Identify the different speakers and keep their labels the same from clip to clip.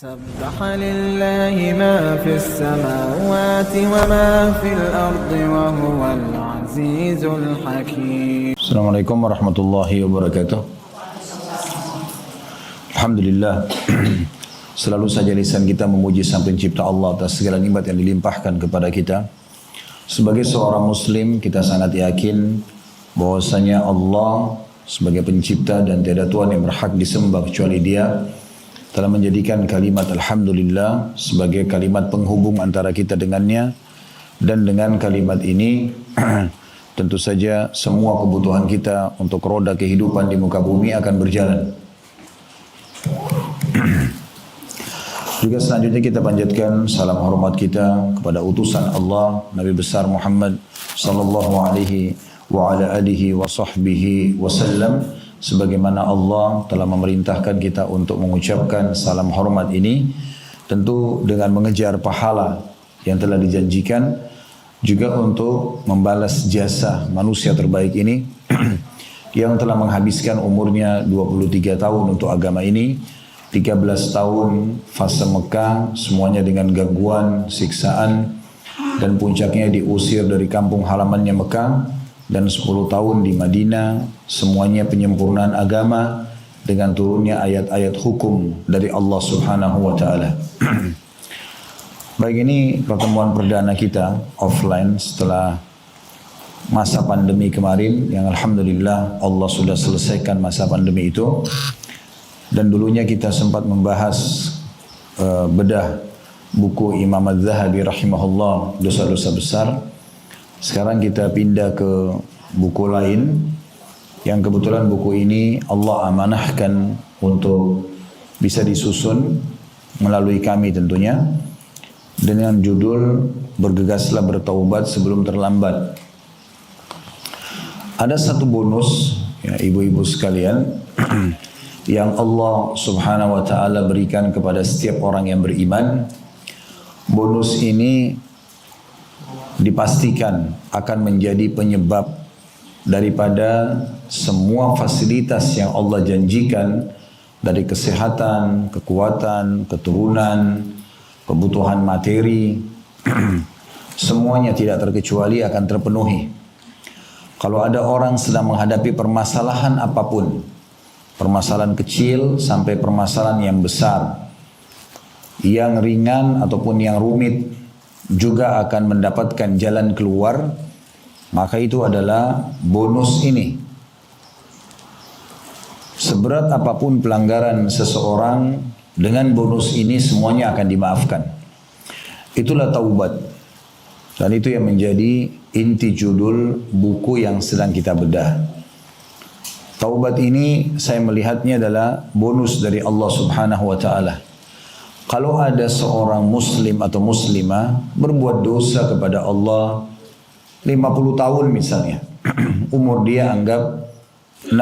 Speaker 1: سبح لله ما في السماوات وما في الأرض وهو العزيز الحكيم.
Speaker 2: Assalamualaikum warahmatullahi wabarakatuh. Alhamdulillah. Selalu saja lisan kita memuji Sang Pencipta Allah atas segala nikmat yang dilimpahkan kepada kita. Sebagai seorang muslim, kita sangat yakin bahwasanya Allah sebagai pencipta dan tiada Tuhan yang berhak disembah kecuali Dia, telah menjadikan kalimat Alhamdulillah sebagai kalimat penghubung antara kita dengannya, dan dengan kalimat ini tentu saja semua kebutuhan kita untuk roda kehidupan di muka bumi akan berjalan. Juga selanjutnya kita panjatkan salam hormat kita kepada utusan Allah Nabi besar Muhammad sallallahu alaihi wa ala alihi wa sahbihi wasallam, sebagaimana Allah telah memerintahkan kita untuk mengucapkan salam hormat ini, tentu dengan mengejar pahala yang telah dijanjikan, juga untuk membalas jasa manusia terbaik ini yang telah menghabiskan umurnya 23 tahun untuk agama ini, 13 tahun fase Mekah, semuanya dengan gangguan, siksaan, dan puncaknya diusir dari kampung halamannya Mekah, dan 10 tahun di Madinah, semuanya penyempurnaan agama dengan turunnya ayat-ayat hukum dari Allah Subhanahu wa taala. Baik, ini pertemuan perdana kita offline setelah masa pandemi kemarin, yang alhamdulillah Allah sudah selesaikan masa pandemi itu. Dan dulunya kita sempat membahas bedah buku Imam Az-Zahabi rahimahullah, dosa-dosa besar. Sekarang kita pindah ke buku lain yang kebetulan buku ini Allah amanahkan untuk bisa disusun melalui kami tentunya, dengan judul Bergegaslah Bertaubat Sebelum Terlambat. Ada satu bonus ya ibu-ibu sekalian yang Allah Subhanahu wa taala berikan kepada setiap orang yang beriman. Bonus ini dipastikan akan menjadi penyebab daripada semua fasilitas yang Allah janjikan, dari kesehatan, kekuatan, keturunan, kebutuhan materi, semuanya tidak terkecuali akan terpenuhi. Kalau ada orang sedang menghadapi permasalahan apapun, permasalahan kecil sampai permasalahan yang besar, yang ringan ataupun yang rumit, juga akan mendapatkan jalan keluar, maka itu adalah bonus ini. Seberat apapun pelanggaran seseorang, dengan bonus ini semuanya akan dimaafkan. Itulah taubat. Dan itu yang menjadi inti judul buku yang sedang kita bedah. Taubat ini saya melihatnya adalah bonus dari Allah Subhanahu wa taala. Kalau ada seorang muslim atau muslimah berbuat dosa kepada Allah 50 tahun misalnya, umur dia anggap 65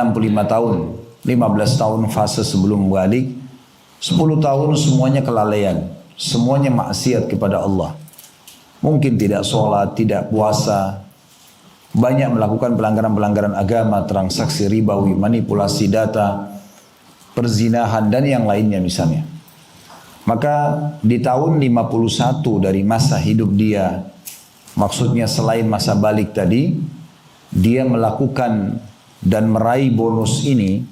Speaker 2: tahun, 15 tahun fase sebelum balik, 10 tahun semuanya kelalaian, semuanya maksiat kepada Allah. Mungkin tidak sholat, tidak puasa, banyak melakukan pelanggaran-pelanggaran agama, transaksi ribawi, manipulasi data, perzinahan, dan yang lainnya misalnya. Maka di tahun 51 dari masa hidup dia, maksudnya selain masa balik tadi, dia melakukan dan meraih bonus ini,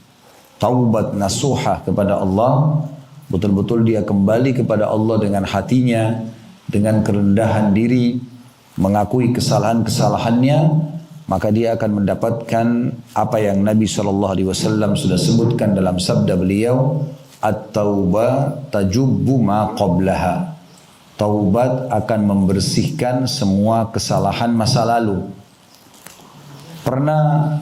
Speaker 2: taubat nasuha kepada Allah. Betul-betul dia kembali kepada Allah dengan hatinya, dengan kerendahan diri, mengakui kesalahan-kesalahannya, maka dia akan mendapatkan apa yang Nabi SAW sudah sebutkan dalam sabda beliau, At-taubah tajubbu ma qablaha. Taubat akan membersihkan semua kesalahan masa lalu. Pernah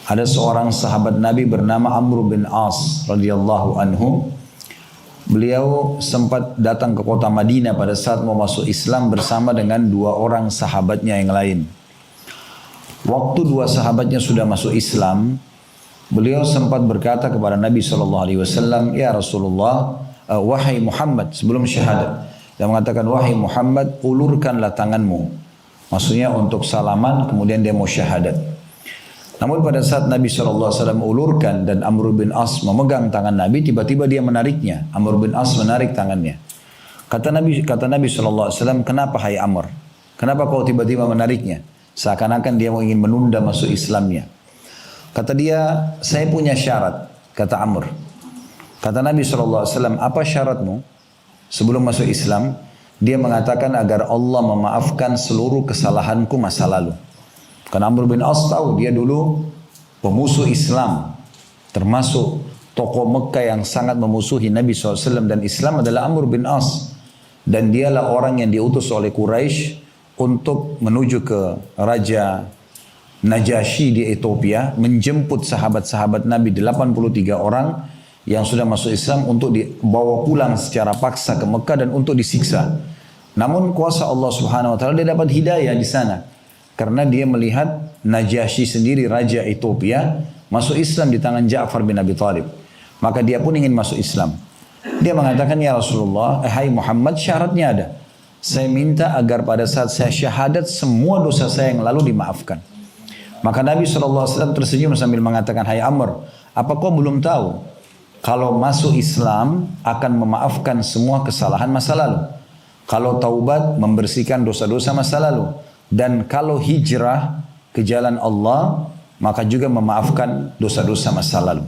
Speaker 2: ada seorang sahabat Nabi bernama Amr bin As radhiyallahu anhu. Beliau sempat datang ke kota Madinah pada saat mau masuk Islam bersama dengan dua orang sahabatnya yang lain. Waktu dua sahabatnya sudah masuk Islam, beliau sempat berkata kepada Nabi SAW, "Ya Rasulullah, wahai Muhammad," sebelum syahadat, dia mengatakan, "Wahai Muhammad, ulurkanlah tanganmu." Maksudnya untuk salaman, kemudian dia mau syahadat. Namun pada saat Nabi SAW ulurkan dan Amr bin As memegang tangan Nabi, tiba-tiba dia menariknya. Amr bin As menarik tangannya. Kata Nabi SAW, kenapa hai Amr? Kenapa kau tiba-tiba menariknya? Seakan-akan dia mau ingin menunda masuk Islamnya. Kata dia, saya punya syarat, kata Amr. Kata Nabi SAW, apa syaratmu? Sebelum masuk Islam, dia mengatakan agar Allah memaafkan seluruh kesalahanku masa lalu. Karena Amr bin As tahu dia dulu pemusuh Islam, termasuk tokoh Mekah yang sangat memusuhi Nabi SAW, dan Islam adalah Amr bin As. Dan dialah orang yang diutus oleh Quraisy untuk menuju ke Raja Najasyi di Ethiopia, menjemput sahabat-sahabat Nabi 83 orang yang sudah masuk Islam untuk dibawa pulang secara paksa ke Mekah dan untuk disiksa. Namun kuasa Allah Subhanahu wa taala, dia dapat hidayah di sana. Karena dia melihat Najasyi sendiri, Raja Ethiopia, masuk Islam di tangan Ja'far bin Abi Thalib. Maka dia pun ingin masuk Islam. Dia mengatakan, ya Rasulullah, hai Muhammad, syaratnya ada. Saya minta agar pada saat saya syahadat, semua dosa saya yang lalu dimaafkan. Maka Nabi SAW tersenyum sambil mengatakan, hai Amr, apa kau belum tahu? Kalau masuk Islam akan memaafkan semua kesalahan masa lalu. Kalau taubat, membersihkan dosa-dosa masa lalu. Dan kalau hijrah ke jalan Allah, maka juga memaafkan dosa-dosa masa lalu.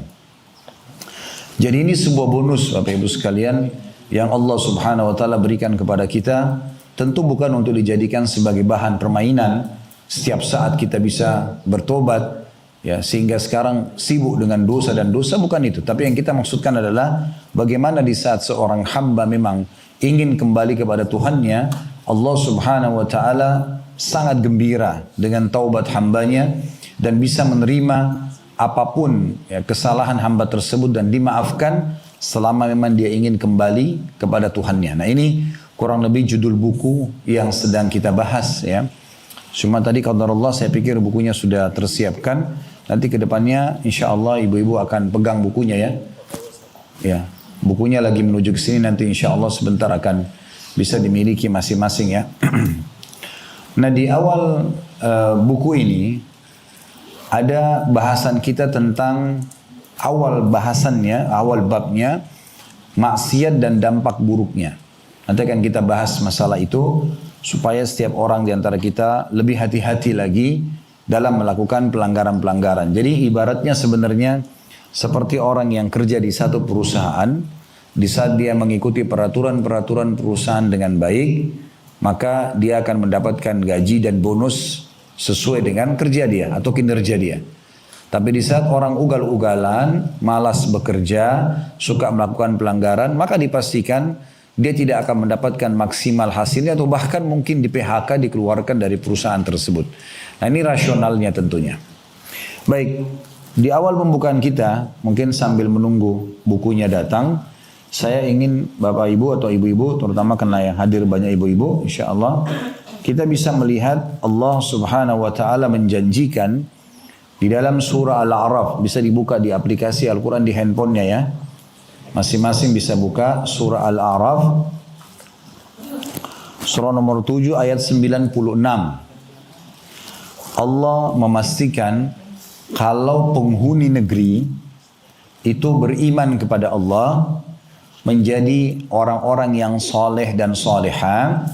Speaker 2: Jadi ini sebuah bonus Bapak Ibu sekalian yang Allah Subhanahu wa taala berikan kepada kita, tentu bukan untuk dijadikan sebagai bahan permainan setiap saat kita bisa bertobat ya, sehingga sekarang sibuk dengan dosa dan dosa, bukan itu. Tapi yang kita maksudkan adalah bagaimana di saat seorang hamba memang ingin kembali kepada Tuhannya, Allah Subhanahu wa taala sangat gembira dengan taubat hambanya dan bisa menerima apapun ya, kesalahan hamba tersebut dan dimaafkan selama memang dia ingin kembali kepada Tuhannya. Nah ini kurang lebih judul buku yang sedang kita bahas ya. Cuma tadi qadarullah saya pikir bukunya sudah tersiapkan. Nanti kedepannya insya Allah ibu-ibu akan pegang bukunya ya. Ya, bukunya lagi menuju ke sini, nanti insya Allah sebentar akan bisa dimiliki masing-masing ya. Nah di awal buku ini ada bahasan kita tentang awal bahasannya, awal babnya, maksiat dan dampak buruknya. Nanti akan kita bahas masalah itu supaya setiap orang di antara kita lebih hati-hati lagi dalam melakukan pelanggaran-pelanggaran. Jadi ibaratnya sebenarnya seperti orang yang kerja di satu perusahaan, di saat dia mengikuti peraturan-peraturan perusahaan dengan baik, maka dia akan mendapatkan gaji dan bonus sesuai dengan kerja dia atau kinerja dia. Tapi di saat orang ugal-ugalan, malas bekerja, suka melakukan pelanggaran, maka dipastikan dia tidak akan mendapatkan maksimal hasilnya atau bahkan mungkin di PHK, dikeluarkan dari perusahaan tersebut. Nah ini rasionalnya tentunya. Baik, di awal pembukaan kita, mungkin sambil menunggu bukunya datang, saya ingin Bapak Ibu atau Ibu-Ibu, terutama karena yang hadir banyak Ibu-Ibu, insya Allah kita bisa melihat Allah Subhanahu wa taala menjanjikan di dalam surah Al-A'raf. Bisa dibuka di aplikasi Al-Quran di handphonenya ya. Masing-masing bisa buka surah Al-A'raf, surah nomor 7 ayat 96. Allah memastikan kalau penghuni negeri itu beriman kepada Allah, menjadi orang-orang yang soleh dan soleha,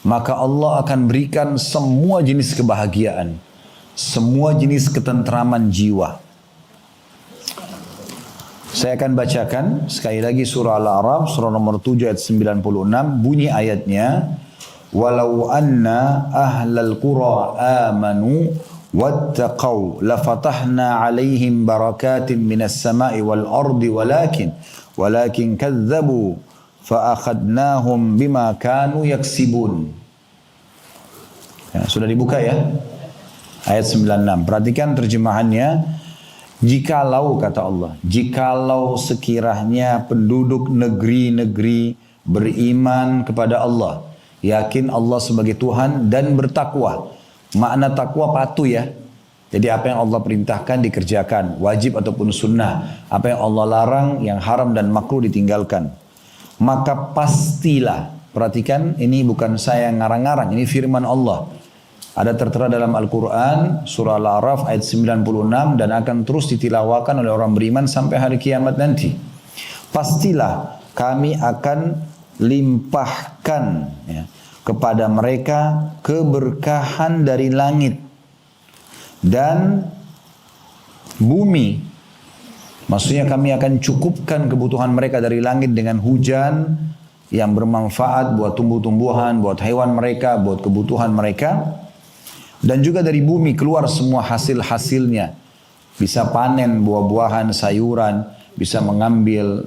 Speaker 2: maka Allah akan berikan semua jenis kebahagiaan, semua jenis ketentraman jiwa. Saya akan bacakan sekali lagi surah Al-A'raf, surah nomor 7 ayat 96, bunyi ayatnya, walau anna ahlal qura amanu wattaqau lafatahna alaihim barakatin minas sama'i wal ardi walakin kadzabu fa'akhadnahum bima kanu yaksibun. Ya, sudah dibuka ya ayat 96. Perhatikan terjemahannya. Jikalau, kata Allah, jikalau sekiranya penduduk negeri-negeri beriman kepada Allah, yakin Allah sebagai Tuhan dan bertakwa. Makna takwa patuh ya. Jadi apa yang Allah perintahkan dikerjakan, wajib ataupun sunnah. Apa yang Allah larang, yang haram dan makruh ditinggalkan. Maka pastilah, perhatikan ini bukan saya ngarang-ngarang, ini firman Allah. Ada tertera dalam Al-Quran, surah Al-A'raf ayat 96, dan akan terus ditilawakan oleh orang beriman sampai hari kiamat nanti. Pastilah kami akan limpahkan ya, kepada mereka keberkahan dari langit dan bumi. Maksudnya kami akan cukupkan kebutuhan mereka dari langit dengan hujan yang bermanfaat buat tumbuh-tumbuhan, buat hewan mereka, buat kebutuhan mereka. Dan juga dari bumi keluar semua hasil-hasilnya. Bisa panen buah-buahan, sayuran, bisa mengambil,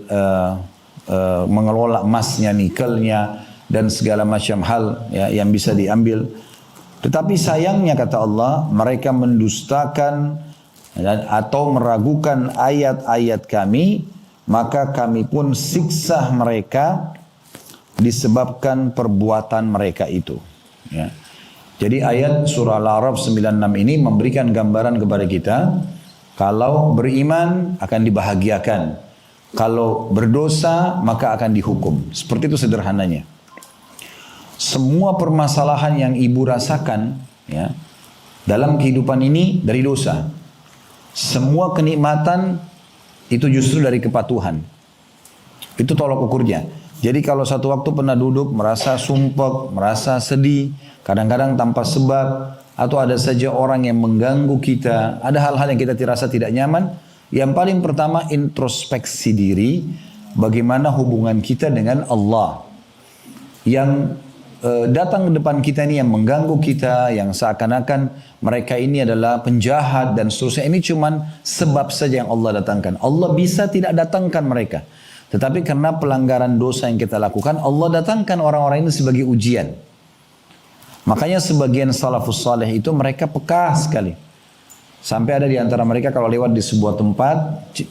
Speaker 2: mengelola emasnya, nikelnya, dan segala macam hal ya, yang bisa diambil. Tetapi sayangnya kata Allah, mereka mendustakan atau meragukan ayat-ayat kami, maka kami pun siksa mereka disebabkan perbuatan mereka itu. Ya. Jadi ayat surah Al-A'raf 96 ini memberikan gambaran kepada kita, kalau beriman akan dibahagiakan, kalau berdosa maka akan dihukum. Seperti itu sederhananya. Semua permasalahan yang ibu rasakan ya, dalam kehidupan ini dari dosa. Semua kenikmatan itu justru dari kepatuhan. Itu tolak ukurnya. Jadi kalau satu waktu pernah duduk merasa sumpek, merasa sedih, kadang-kadang tanpa sebab, atau ada saja orang yang mengganggu kita, ada hal-hal yang kita dirasa tidak nyaman, yang paling pertama introspeksi diri, bagaimana hubungan kita dengan Allah. Yang datang ke depan kita ini yang mengganggu kita, yang seakan-akan mereka ini adalah penjahat dan seterusnya, ini cuman sebab saja yang Allah datangkan. Allah bisa tidak datangkan mereka. Tetapi karena pelanggaran dosa yang kita lakukan, Allah datangkan orang-orang ini sebagai ujian. Makanya sebagian salafus saleh itu mereka peka sekali. Sampai ada di antara mereka kalau lewat di sebuah tempat,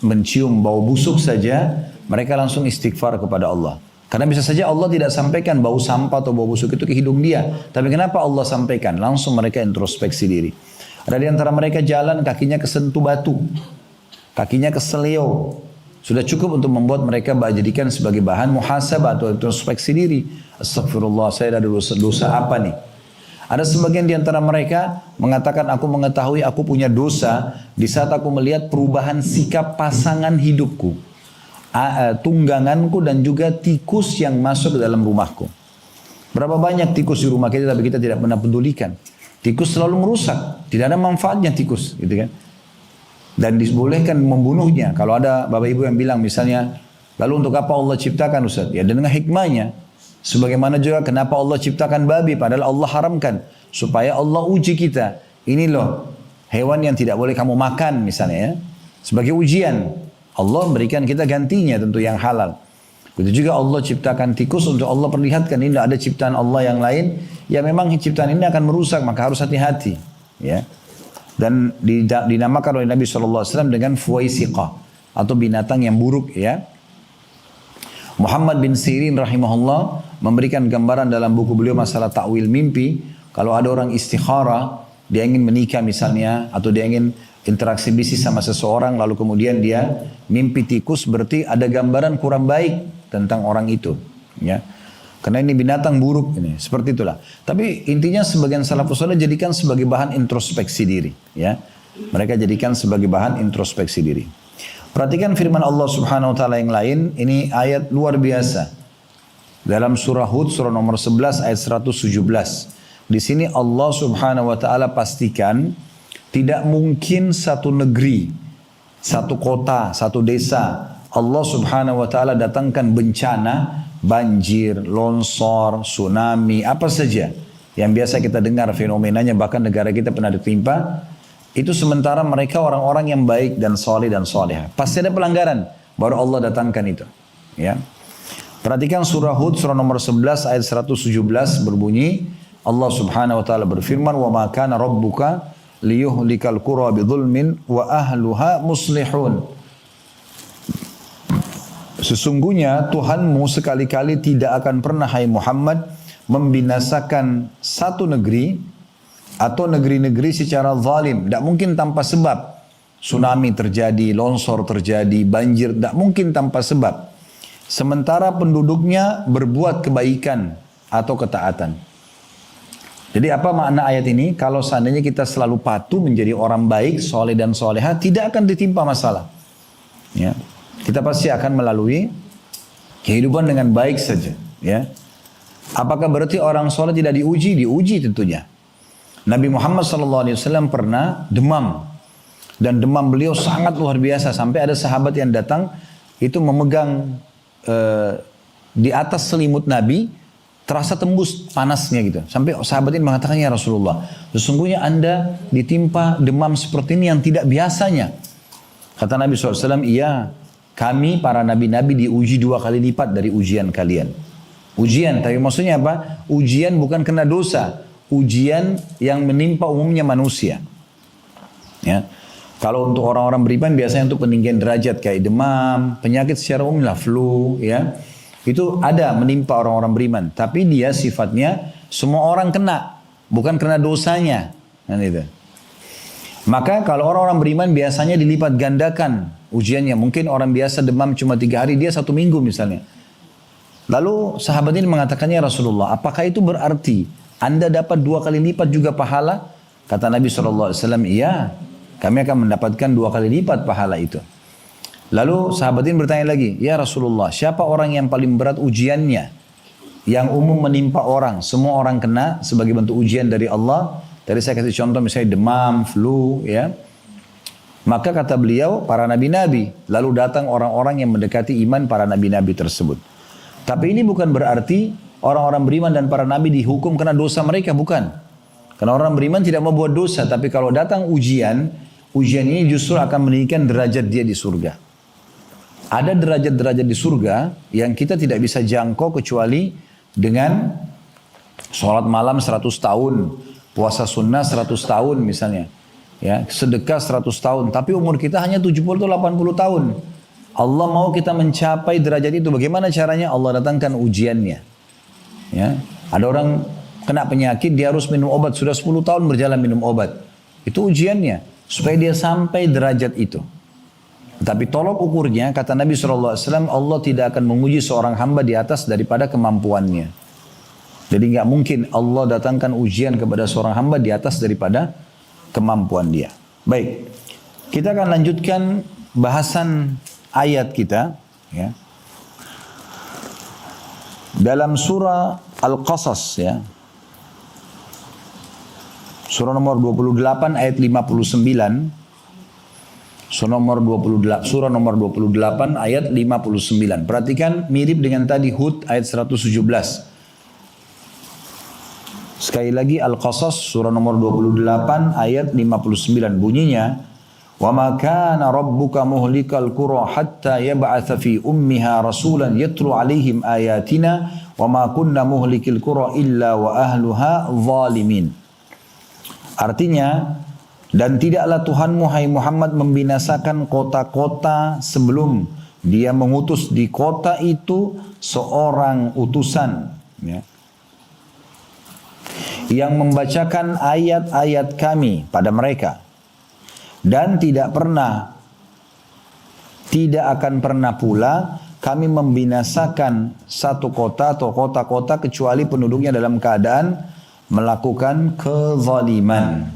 Speaker 2: mencium bau busuk saja, mereka langsung istighfar kepada Allah. Karena bisa saja Allah tidak sampaikan bau sampah atau bau busuk itu ke hidung dia. Tapi kenapa Allah sampaikan? Langsung mereka introspeksi diri. Ada di antara mereka jalan kakinya kesentuh batu. Kakinya keseleo. Sudah cukup untuk membuat mereka jadikan sebagai bahan muhasabah atau introspeksi diri. Astagfirullah, saya ada dosa apa nih? Ada sebagian di antara mereka mengatakan, aku mengetahui aku punya dosa di saat aku melihat perubahan sikap pasangan hidupku, tungganganku, dan juga tikus yang masuk ke dalam rumahku. Berapa banyak tikus di rumah kita tapi kita tidak pernah pedulikan. Tikus selalu merusak, tidak ada manfaatnya tikus, gitu kan? Dan dibolehkan membunuhnya. Kalau ada bapak ibu yang bilang misalnya, lalu untuk apa Allah ciptakan Ustaz? Ya dengan hikmahnya. Sebagaimana juga kenapa Allah ciptakan babi padahal Allah haramkan. Supaya Allah uji kita. Ini loh hewan yang tidak boleh kamu makan misalnya ya. Sebagai ujian. Allah berikan kita gantinya tentu yang halal. Begitu juga Allah ciptakan tikus untuk Allah perlihatkan ini ada ciptaan Allah yang lain. Ya memang ciptaan ini akan merusak maka harus hati-hati. Ya. Dan dinamakan oleh Nabi SAW dengan fuwaisiqah atau binatang yang buruk ya. Muhammad bin Sirin rahimahullah memberikan gambaran dalam buku beliau masalah ta'wil mimpi. Kalau ada orang istikharah, dia ingin menikah misalnya, atau dia ingin interaksi bisnis sama seseorang, lalu kemudian dia mimpi tikus, berarti ada gambaran kurang baik tentang orang itu ya. Karena ini binatang buruk ini, seperti itulah. Tapi intinya sebagian salafus saleh jadikan sebagai bahan introspeksi diri, ya. Mereka jadikan sebagai bahan introspeksi diri. Perhatikan firman Allah Subhanahu wa taala yang lain, ini ayat luar biasa. Dalam surah Hud surah nomor 11 ayat 117. Di sini Allah Subhanahu wa taala pastikan tidak mungkin satu negeri, satu kota, satu desa Allah Subhanahu wa taala datangkan bencana, banjir, longsor, tsunami, apa saja yang biasa kita dengar fenomenanya, bahkan negara kita pernah ditimpa, itu sementara mereka orang-orang yang baik dan soleh dan solehah. Pasti ada pelanggaran, baru Allah datangkan itu. Ya. Perhatikan surah Hud surah nomor 11 ayat 117 berbunyi, Allah Subhanahu wa taala berfirman, "Wa ma kana rabbuka liyuhlikal qura bidzulmin wa ahluha muslihun." Sesungguhnya Tuhanmu sekali-kali tidak akan pernah, hai Muhammad, membinasakan satu negeri atau negeri-negeri secara zalim. Tidak mungkin tanpa sebab. Tsunami terjadi, longsor terjadi, banjir, tidak mungkin tanpa sebab. Sementara penduduknya berbuat kebaikan atau ketaatan. Jadi apa makna ayat ini? Kalau seandainya kita selalu patuh menjadi orang baik, soleh dan soleha, tidak akan ditimpa masalah. Ya. Kita pasti akan melalui kehidupan dengan baik saja. Ya. Apakah berarti orang soleh tidak diuji? Diuji tentunya. Nabi Muhammad SAW pernah demam. Dan demam beliau sangat luar biasa. Sampai ada sahabat yang datang, itu memegang di atas selimut Nabi, terasa tembus panasnya gitu. Sampai sahabat ini mengatakan, ya Rasulullah, sesungguhnya Anda ditimpa demam seperti ini yang tidak biasanya. Kata Nabi SAW, iya, kami para nabi-nabi diuji 2 kali lipat dari ujian kalian. Ujian, tapi maksudnya apa? Ujian bukan kena dosa. Ujian yang menimpa umumnya manusia. Ya. Kalau untuk orang-orang beriman biasanya untuk peninggian derajat kayak demam, penyakit secara umum lah, flu, ya. Itu ada menimpa orang-orang beriman. Tapi dia sifatnya semua orang kena. Bukan kena dosanya. Kan itu. Maka kalau orang-orang beriman biasanya dilipat gandakan ujiannya. Mungkin orang biasa demam cuma 3 hari, dia 1 minggu misalnya. Lalu sahabat ini mengatakannya, Rasulullah, apakah itu berarti Anda dapat 2 kali lipat juga pahala? Kata Nabi SAW, iya, kami akan mendapatkan 2 kali lipat pahala itu. Lalu sahabat ini bertanya lagi, ya Rasulullah, siapa orang yang paling berat ujiannya? Yang umum menimpa orang, semua orang kena sebagai bentuk ujian dari Allah. Tadi saya kasih contoh misalnya demam, flu, ya. Maka kata beliau, para nabi-nabi. Lalu datang orang-orang yang mendekati iman para nabi-nabi tersebut. Tapi ini bukan berarti orang-orang beriman dan para nabi dihukum karena dosa mereka, bukan. Karena orang beriman tidak mau buat dosa, tapi kalau datang ujian, ujian ini justru akan meninggikan derajat dia di surga. Ada derajat-derajat di surga yang kita tidak bisa jangkau kecuali dengan sholat malam 100 tahun, puasa sunnah 100 tahun misalnya. Ya, sedekah 100 tahun, tapi umur kita hanya 70 atau 80 tahun. Allah mau kita mencapai derajat itu. Bagaimana caranya? Allah datangkan ujiannya. Ya, ada orang kena penyakit, dia harus minum obat. Sudah 10 tahun berjalan minum obat. Itu ujiannya. Supaya dia sampai derajat itu. Tapi tolok ukurnya, kata Nabi SAW, Allah tidak akan menguji seorang hamba di atas daripada kemampuannya. Jadi nggak mungkin Allah datangkan ujian kepada seorang hamba di atas daripada kemampuan dia. Baik, kita akan lanjutkan bahasan ayat kita. Ya. Dalam surah Al-Qasas, ya. Surah nomor 28 ayat 59. Surah nomor 28 ayat 59. Perhatikan mirip dengan tadi Hud ayat 117. Sekali lagi Al-Qasas surah nomor 28 ayat 59 bunyinya, "Wa ma kana rabbuka muhlikal qura hatta yab'atsa fi ummiha rasulan yatlu 'alaihim ayatina wa ma kunna muhlikil qura illa wa ahluha zalimin." Artinya, dan tidaklah Tuhanmu hai Muhammad membinasakan kota-kota sebelum dia mengutus di kota itu seorang utusan, ya, yang membacakan ayat-ayat kami pada mereka, dan tidak akan pernah pula kami membinasakan satu kota atau kota-kota kecuali penduduknya dalam keadaan melakukan kezaliman.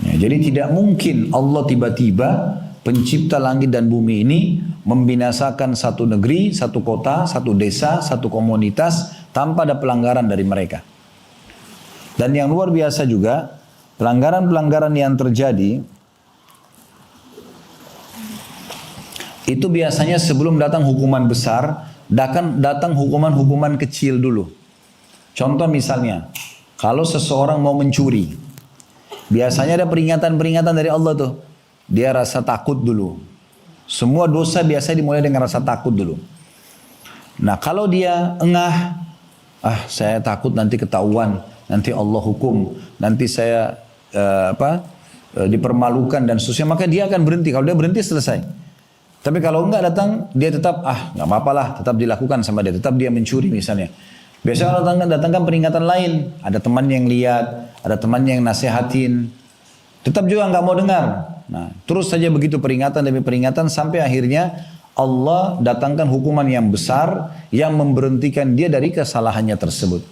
Speaker 2: Ya, jadi tidak mungkin Allah tiba-tiba pencipta langit dan bumi ini membinasakan satu negeri, satu kota, satu desa, satu komunitas tanpa ada pelanggaran dari mereka. Dan yang luar biasa juga, pelanggaran-pelanggaran yang terjadi itu biasanya sebelum datang hukuman besar, datang hukuman-hukuman kecil dulu. Contoh misalnya, kalau seseorang mau mencuri, biasanya ada peringatan-peringatan dari Allah tuh. Dia rasa takut dulu. Semua dosa biasanya dimulai dengan rasa takut dulu. Nah kalau dia engah, saya takut nanti ketahuan, nanti Allah hukum, nanti saya dipermalukan dan seterusnya, maka dia akan berhenti. Kalau dia berhenti selesai. Tapi kalau enggak datang, dia tetap nggak apa-apalah, tetap dilakukan sama dia, tetap dia mencuri misalnya. Biasanya kalau datangkan peringatan lain, ada teman yang lihat, ada teman yang nasihatin, tetap juga nggak mau dengar. Nah, terus saja begitu peringatan demi peringatan sampai akhirnya Allah datangkan hukuman yang besar yang memberhentikan dia dari kesalahannya tersebut.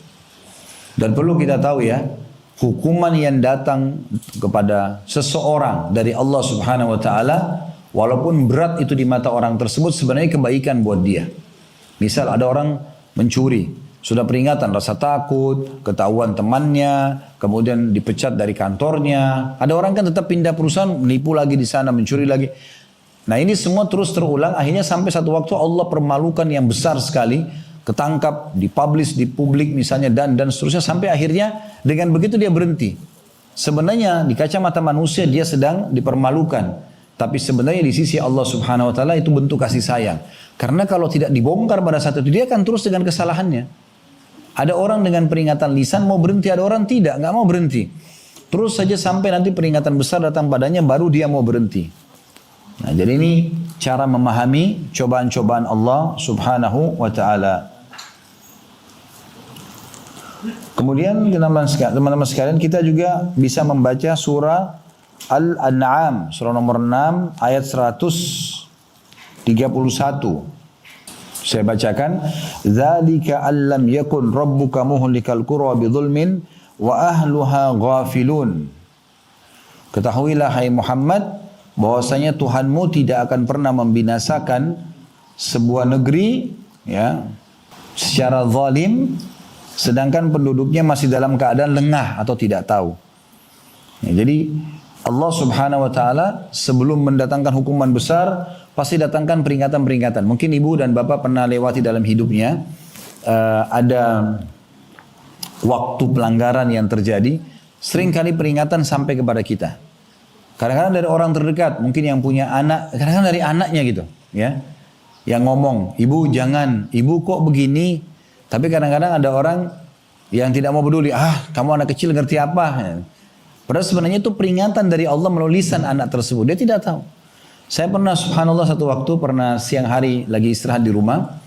Speaker 2: Dan perlu kita tahu ya, hukuman yang datang kepada seseorang dari Allah Subhanahu wa taala, walaupun berat itu di mata orang tersebut, sebenarnya kebaikan buat dia. Misal ada orang mencuri, sudah peringatan, rasa takut, ketahuan temannya, kemudian dipecat dari kantornya. Ada orang kan tetap pindah perusahaan, menipu lagi di sana, mencuri lagi. Nah ini semua terus terulang, akhirnya sampai satu waktu Allah permalukan yang besar sekali, ketangkap, dipublish di publik misalnya, dan seterusnya, sampai akhirnya dengan begitu dia berhenti. Sebenarnya di kacamata manusia dia sedang dipermalukan, tapi sebenarnya di sisi Allah Subhanahu wa taala itu bentuk kasih sayang. Karena kalau tidak dibongkar pada saat itu, dia akan terus dengan kesalahannya. Ada orang dengan peringatan lisan mau berhenti, ada orang tidak, nggak mau berhenti. Terus saja sampai nanti peringatan besar datang padanya, baru dia mau berhenti. Nah, jadi ini cara memahami cobaan-cobaan Allah Subhanahu wa taala. Kemudian teman-teman sekalian, kita juga bisa membaca surah Al-An'am, surah nomor 6 ayat 131. Saya bacakan, "Dzalika allam yakun rabbuka muhlikal qura bidzulmin wa ahluha ghafilun." Ketahuilah hai Muhammad, bahwasanya Tuhanmu tidak akan pernah membinasakan sebuah negeri ya secara zalim, sedangkan penduduknya masih dalam keadaan lengah atau tidak tahu. Ya, jadi Allah Subhanahu wa taala sebelum mendatangkan hukuman besar pasti datangkan peringatan-peringatan. Mungkin ibu dan bapak pernah lewati dalam hidupnya ada waktu pelanggaran yang terjadi, seringkali peringatan sampai kepada kita. Kadang-kadang dari orang terdekat, mungkin yang punya anak, kadang-kadang dari anaknya gitu, ya, yang ngomong, ibu jangan, ibu kok begini. Tapi kadang-kadang ada orang yang tidak mau peduli, kamu anak kecil ngerti apa? Padahal sebenarnya itu peringatan dari Allah melalui lisan anak tersebut, dia tidak tahu. Saya pernah, subhanallah, satu waktu pernah siang hari lagi istirahat di rumah,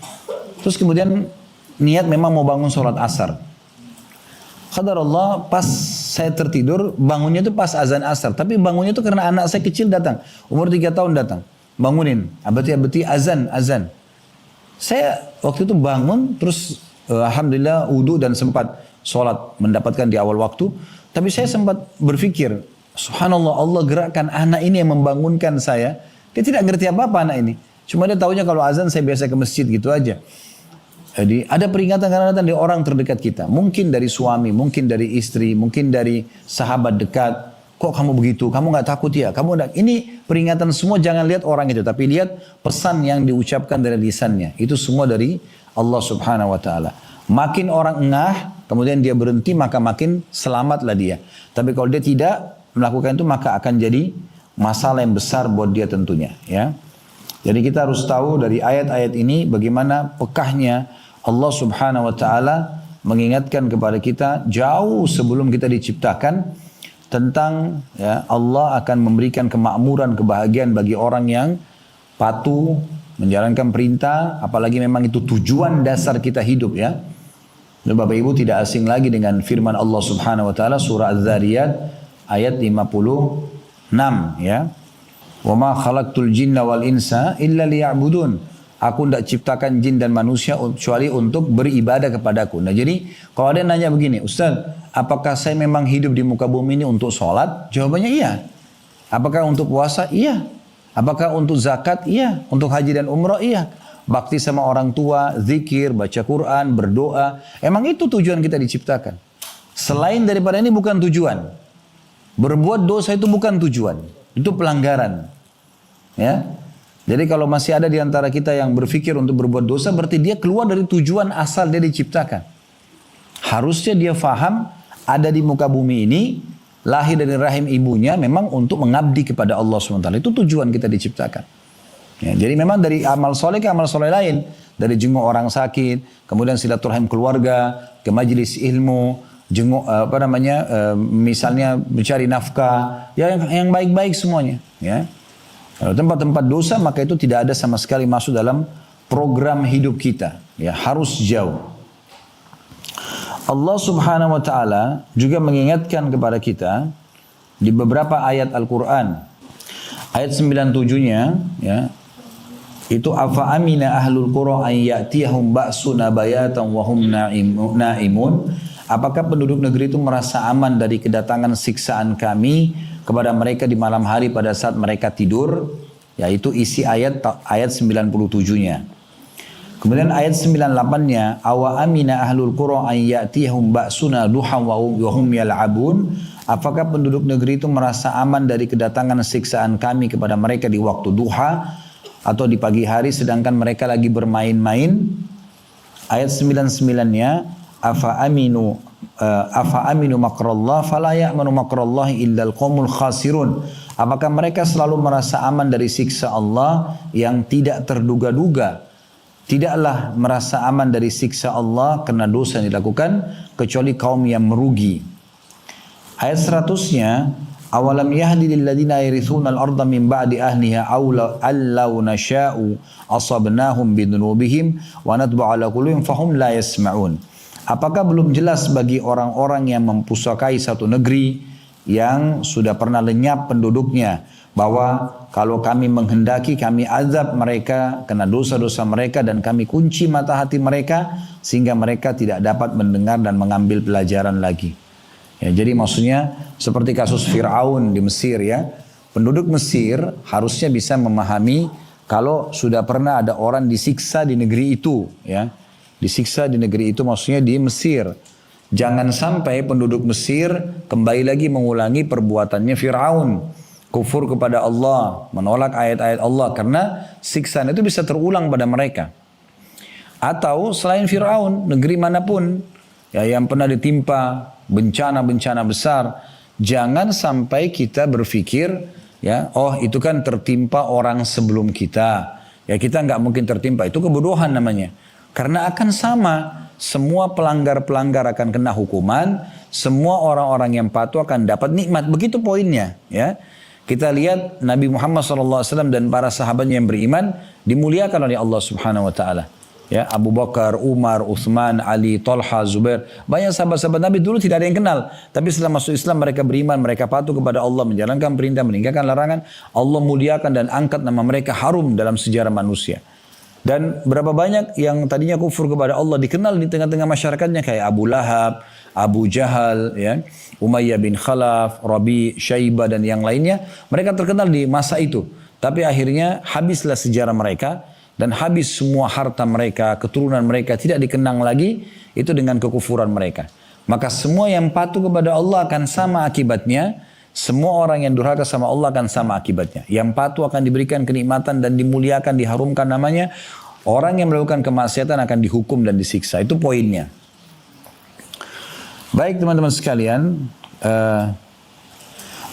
Speaker 2: terus kemudian niat memang mau bangun sholat asar. Qadarullah, pas saya tertidur, bangunnya itu pas azan asar. Tapi bangunnya itu karena anak saya kecil datang. Umur 3 tahun datang. Bangunin. Abati azan. Saya waktu itu bangun, terus alhamdulillah wudu dan sempat sholat mendapatkan di awal waktu. Tapi saya sempat berpikir, subhanallah, Allah gerakkan anak ini yang membangunkan saya. Dia tidak ngerti apa-apa anak ini. Cuma dia tahunya kalau azan saya biasa ke masjid gitu aja. Jadi ada peringatan kadang-kadang dari orang terdekat kita. Mungkin dari suami, mungkin dari istri, mungkin dari sahabat dekat. Kok kamu begitu? Kamu nggak takut ya? Ini peringatan semua, jangan lihat orang itu. Tapi lihat pesan yang diucapkan dari lisannya. Itu semua dari Allah Subhanahu wa ta'ala. Makin orang engah, kemudian dia berhenti, maka makin selamatlah dia. Tapi kalau dia tidak melakukan itu, maka akan jadi masalah yang besar buat dia tentunya. Ya. Jadi kita harus tahu dari ayat-ayat ini bagaimana pekahnya Allah Subhanahu wa ta'ala mengingatkan kepada kita jauh sebelum kita diciptakan tentang ya, Allah akan memberikan kemakmuran, kebahagiaan bagi orang yang patuh, menjalankan perintah, apalagi memang itu tujuan dasar kita hidup ya. Dan Bapak Ibu tidak asing lagi dengan firman Allah Subhanahu wa ta'ala surah Az-Zariyat ayat 56 ya. "Wa ma khalaqtul jinna wal insa illa liya'budun." Aku tidak ciptakan jin dan manusia kecuali untuk beribadah kepadaku. Nah jadi kalau ada yang nanya begini, Ustaz, apakah saya memang hidup di muka bumi ini untuk sholat? Jawabannya iya. Apakah untuk puasa? Iya. Apakah untuk zakat? Iya. Untuk haji dan umrah? Iya. Bakti sama orang tua, zikir, baca Quran, berdoa. Emang itu tujuan kita diciptakan. Selain daripada ini bukan tujuan. Berbuat dosa itu bukan tujuan. Itu pelanggaran. Ya. Jadi kalau masih ada di antara kita yang berpikir untuk berbuat dosa, berarti dia keluar dari tujuan asal dia diciptakan. Harusnya dia faham ada di muka bumi ini, lahir dari rahim ibunya memang untuk mengabdi kepada Allah SWT. Itu tujuan kita diciptakan. Ya, jadi memang dari amal soleh ke amal soleh lain. Dari jenguk orang sakit, kemudian silaturahim keluarga, ke majelis ilmu, jenguk misalnya mencari nafkah, ya yang baik-baik semuanya. Ya. Kalau tempat-tempat dosa maka itu tidak ada sama sekali masuk dalam program hidup kita. Ya, harus jauh. Allah Subhanahu wa ta'ala juga mengingatkan kepada kita di beberapa ayat Al-Quran. Ayat 97-nya ya, itu afa amina ahlul qura an ya'tiyahum ba'suna bayatan wa hum na'imun. apakah penduduk negeri itu merasa aman dari kedatangan siksaan kami kepada mereka di malam hari pada saat mereka tidur? Yaitu isi ayat 97-nya. Kemudian ayat 98-nya, awa amina ahlul qura an ya'tiyahum ba'suna duhan wa hum yal'abun. Apakah penduduk negeri itu merasa aman dari kedatangan siksaan kami kepada mereka di waktu duha atau di pagi hari sedangkan mereka lagi bermain-main? Ayat 99-nya, afa aminu makrallah fala ya'manu makrallahi illal qaumul khasirun. Apakah mereka selalu merasa aman dari siksa Allah yang tidak terduga-duga? Tidaklah merasa aman dari siksa Allah karena dosa yang dilakukan kecuali kaum yang merugi. Ayat 100-nya, awalam yahdi lil ladzina yarithuna al-ardha min ba'di ahliha allau nasha'u asabnahum bidunubihim wa natba'u ala qulubihim fahum la yasma'un. Apakah belum jelas bagi orang-orang yang mempusakai satu negeri yang sudah pernah lenyap penduduknya bahwa kalau kami menghendaki kami azab mereka karena dosa-dosa mereka dan kami kunci mata hati mereka sehingga mereka tidak dapat mendengar dan mengambil pelajaran lagi. Ya, jadi maksudnya seperti kasus Fir'aun di Mesir ya. Penduduk Mesir harusnya bisa memahami kalau sudah pernah ada orang disiksa di negeri itu ya. Disiksa di negeri itu maksudnya di Mesir. Jangan sampai penduduk Mesir kembali lagi mengulangi perbuatannya Fir'aun. Kufur kepada Allah, menolak ayat-ayat Allah karena siksaan itu bisa terulang pada mereka. Atau selain Fir'aun, negeri manapun ya, yang pernah ditimpa bencana-bencana besar, jangan sampai kita berpikir ya, oh itu kan tertimpa orang sebelum kita. Ya kita nggak mungkin tertimpa, itu kebodohan namanya. Karena akan sama, semua pelanggar-pelanggar akan kena hukuman, semua orang-orang yang patuh akan dapat nikmat. Begitu poinnya ya. Kita lihat Nabi Muhammad SAW dan para sahabatnya yang beriman dimuliakan oleh Allah Subhanahu Wa Taala. Ya, Abu Bakar, Umar, Uthman, Ali, Talha, Zubair. Banyak sahabat-sahabat Nabi dulu tidak ada yang kenal. Tapi setelah masuk Islam mereka beriman, mereka patuh kepada Allah, menjalankan perintah, meninggalkan larangan. Allah muliakan dan angkat nama mereka harum dalam sejarah manusia. Dan berapa banyak yang tadinya kufur kepada Allah dikenal di tengah-tengah masyarakatnya kayak Abu Lahab, Abu Jahal, ya, Umayyah bin Khalaf, Rabi, Syaibah dan yang lainnya. Mereka terkenal di masa itu. Tapi akhirnya habislah sejarah mereka dan habis semua harta mereka, keturunan mereka tidak dikenang lagi itu dengan kekufuran mereka. Maka semua yang patuh kepada Allah akan sama akibatnya. Semua orang yang durhaka sama Allah akan sama akibatnya. Yang patuh akan diberikan kenikmatan dan dimuliakan, diharumkan namanya. Orang yang melakukan kemaksiatan akan dihukum dan disiksa. Itu poinnya. Baik teman-teman sekalian.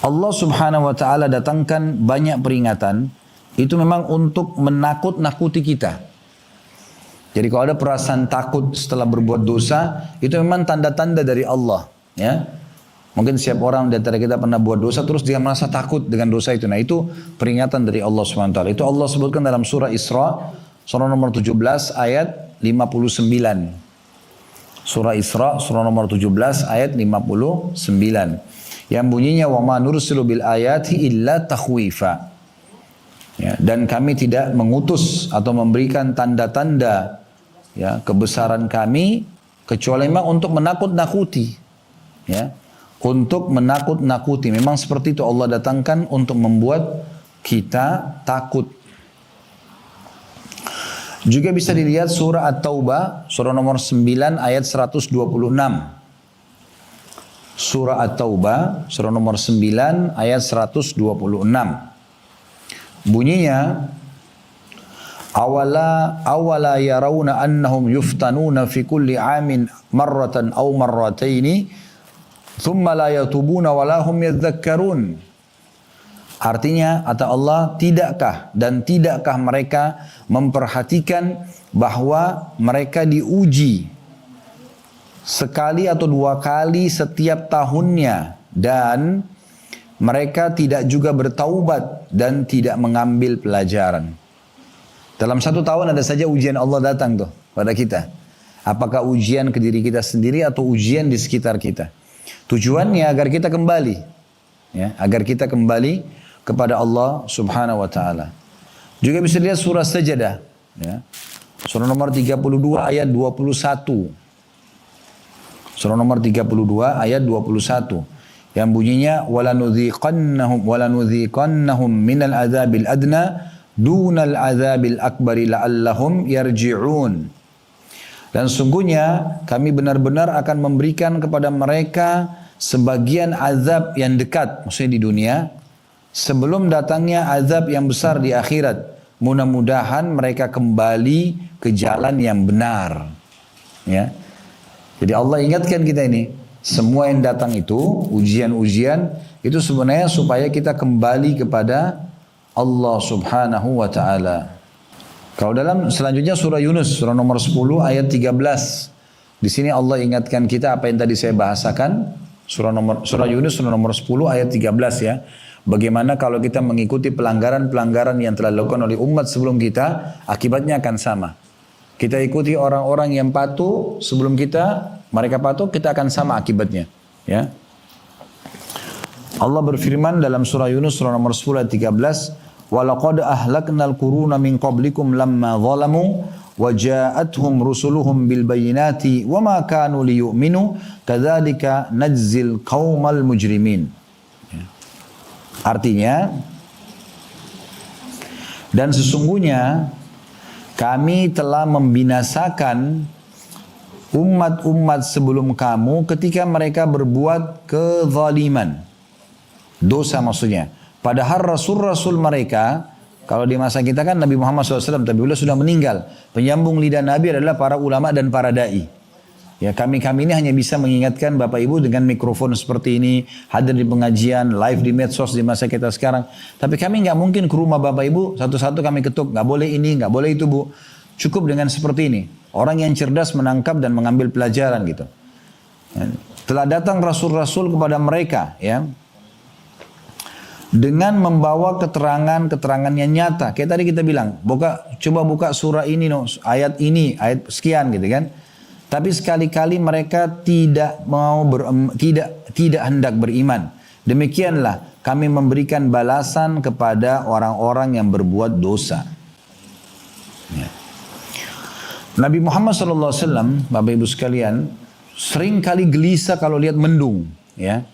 Speaker 2: Allah Subhanahu Wa Taala datangkan banyak peringatan. Itu memang untuk menakut-nakuti kita. Jadi kalau ada perasaan takut setelah berbuat dosa. Itu memang tanda-tanda dari Allah. Ya. Mungkin setiap orang di antara kita pernah buat dosa terus dia merasa takut dengan dosa itu. Nah itu peringatan dari Allah SWT. Itu Allah sebutkan dalam surah Isra, surah nomor 17 ayat 59. Surah Isra, surah nomor 17 ayat 59. Yang bunyinya, وَمَا نُرْسِلُ بِالْآيَاتِ إِلَّا تَخْوِيفًا. Ya, dan kami tidak mengutus atau memberikan tanda-tanda ya, kebesaran kami kecuali memang untuk menakut-nakuti. Ya. Untuk menakut-nakuti. Memang seperti itu Allah datangkan untuk membuat kita takut. Juga bisa dilihat surah At-Taubah, surah nomor 9 ayat 126. Surah At-Taubah, surah nomor 9 ayat 126. Bunyinya, awala yarawna annahum yuftanuna fi kulli amin marratan aw marrataini thumma la yatubuna wa la hum yadhakkarun. Artinya kata Allah, tidakkah mereka memperhatikan bahwa mereka diuji sekali atau dua kali setiap tahunnya dan mereka tidak juga bertaubat dan tidak mengambil pelajaran. Dalam satu tahun ada saja ujian Allah datang tuh pada kita. Apakah ujian ke diri kita sendiri atau ujian di sekitar kita? Tujuannya agar kita kembali, ya, agar kita kembali kepada Allah Subhanahu Wa Taala. Juga bisa lihat surah Sajadah, ya, surah nomor 32 ayat 21. Surah nomor 32 ayat 21. Yang bunyinya walanudhiqannahum minal adzabil adna dunal adzabil akbari la'allahum yarji'un. Dan sungguhnya kami benar-benar akan memberikan kepada mereka sebagian azab yang dekat, maksudnya di dunia, sebelum datangnya azab yang besar di akhirat. Mudah-mudahan mereka kembali ke jalan yang benar. Ya. Jadi Allah ingatkan kita ini, semua yang datang itu, ujian-ujian, itu sebenarnya supaya kita kembali kepada Allah subhanahu wa ta'ala. Kalau dalam selanjutnya surah Yunus, surah nomor 10 ayat 13. Di sini Allah ingatkan kita apa yang tadi saya bahasakan. Surah Yunus surah nomor 10 ayat 13 ya. Bagaimana kalau kita mengikuti pelanggaran-pelanggaran yang telah dilakukan oleh umat sebelum kita, akibatnya akan sama. Kita ikuti orang-orang yang patuh sebelum mereka patuh, kita akan sama akibatnya. Ya. Allah berfirman dalam surah Yunus surah nomor 10 ayat 13, "Walaqad ahlaknal quruna min qablikum lamma zalamu wa ja'atuhum rusuluhum bil bayyinati wa ma kanu liyu'minu kadzalika najzil qaumal mujrimin." Ya. Artinya, dan sesungguhnya kami telah membinasakan umat-umat sebelum kamu ketika mereka berbuat kezaliman. Dosa maksudnya. Padahal rasul-rasul mereka, kalau di masa kita kan Nabi Muhammad SAW, tapi beliau sudah meninggal. Penyambung lidah Nabi adalah para ulama dan para da'i. Ya, kami ini hanya bisa mengingatkan Bapak Ibu dengan mikrofon seperti ini, hadir di pengajian, live di medsos di masa kita sekarang. Tapi kami nggak mungkin ke rumah Bapak Ibu, satu-satu kami ketuk, nggak boleh ini, nggak boleh itu Bu. Cukup dengan seperti ini. Orang yang cerdas menangkap dan mengambil pelajaran gitu. Ya. Telah datang rasul-rasul kepada mereka, ya, dengan membawa keterangan-keterangan yang nyata. Kayak tadi kita bilang, coba buka surah ini, ayat sekian gitu kan. Tapi sekali-kali mereka tidak hendak beriman. Demikianlah kami memberikan balasan kepada orang-orang yang berbuat dosa. Ya. Nabi Muhammad SAW, Bapak Ibu sekalian, sering kali gelisah kalau lihat mendung. Ya.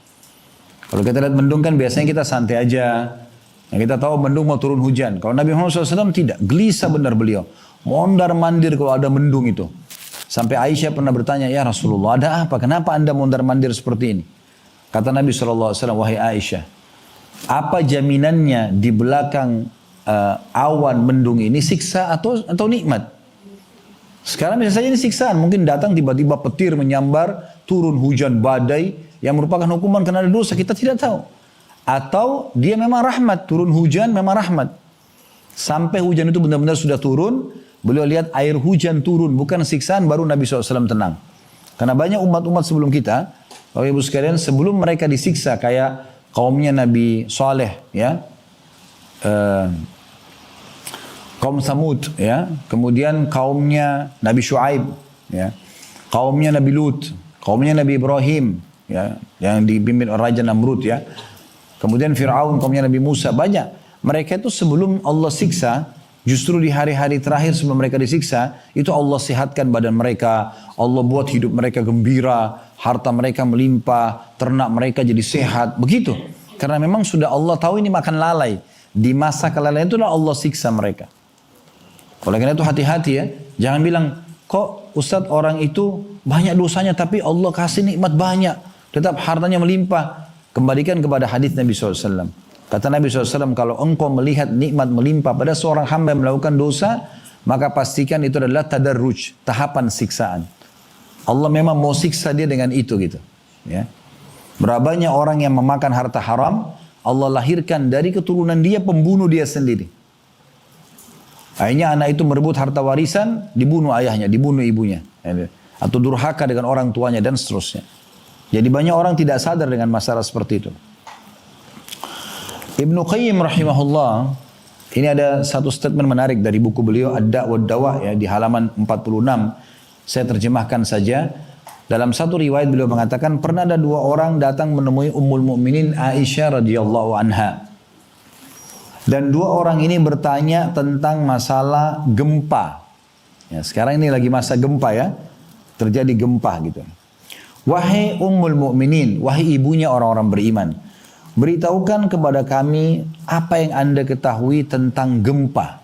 Speaker 2: Kalau kita lihat mendung kan biasanya kita santai aja. Yang kita tahu mendung mau turun hujan. Kalau Nabi Muhammad SAW tidak, gelisah benar beliau. Mondar-mandir kalau ada mendung itu. Sampai Aisyah pernah bertanya, "Ya Rasulullah, ada apa? Kenapa anda mondar-mandir seperti ini?" Kata Nabi SAW, "Wahai Aisyah, apa jaminannya di belakang awan mendung ini siksa atau nikmat?" Sekarang bisa saja ini siksaan. Mungkin datang tiba-tiba petir menyambar, turun hujan badai yang merupakan hukuman karena ada dosa. Kita tidak tahu. Atau dia memang rahmat, turun hujan memang rahmat. Sampai hujan itu benar-benar sudah turun, beliau lihat air hujan turun, bukan siksaan, baru Nabi SAW tenang. Karena banyak umat-umat sebelum kita, Bapak Ibu sekalian, sebelum mereka disiksa, kayak kaumnya Nabi Saleh, ya, kaum Samud, ya, kemudian kaumnya Nabi Shu'aib, ya, kaumnya Nabi Lut, kaumnya Nabi Ibrahim, ya, yang dipimpin oleh Raja Namrud, ya, kemudian Fir'aun, kaumnya Nabi Musa, banyak. Mereka itu sebelum Allah siksa, justru di hari-hari terakhir sebelum mereka disiksa, itu Allah sehatkan badan mereka, Allah buat hidup mereka gembira, harta mereka melimpah, ternak mereka jadi sehat, begitu. Karena memang sudah Allah tahu ini makan lalai. Di masa kelalaian itulah Allah siksa mereka. Oleh karena itu hati-hati ya, jangan bilang, kok Ustadz orang itu banyak dosanya tapi Allah kasih nikmat banyak, tetap hartanya melimpah. Kembalikan kepada hadis Nabi SAW. Kata Nabi SAW, kalau engkau melihat nikmat melimpah pada seorang hamba yang melakukan dosa, maka pastikan itu adalah tadarruj, tahapan siksaan. Allah memang mau siksa dia dengan itu gitu. Ya. Berapa banyak orang yang memakan harta haram, Allah lahirkan dari keturunan dia pembunuh dia sendiri. Akhirnya anak itu merebut harta warisan, dibunuh ayahnya, dibunuh ibunya. Atau durhaka dengan orang tuanya dan seterusnya. Jadi banyak orang tidak sadar dengan masalah seperti itu. Ibnu Qayyim rahimahullah, ini ada satu statement menarik dari buku beliau Ad-Da' wa Dawa, ya, di halaman 46. Saya terjemahkan saja. Dalam satu riwayat beliau mengatakan, pernah ada dua orang datang menemui Ummul Mukminin Aisyah radhiyallahu anha. Dan dua orang ini bertanya tentang masalah gempa. Ya, sekarang ini lagi masa gempa ya, terjadi gempa gitu. Wahai Ummul Mukminin, wahai ibunya orang-orang beriman, beritahukan kepada kami apa yang Anda ketahui tentang gempa.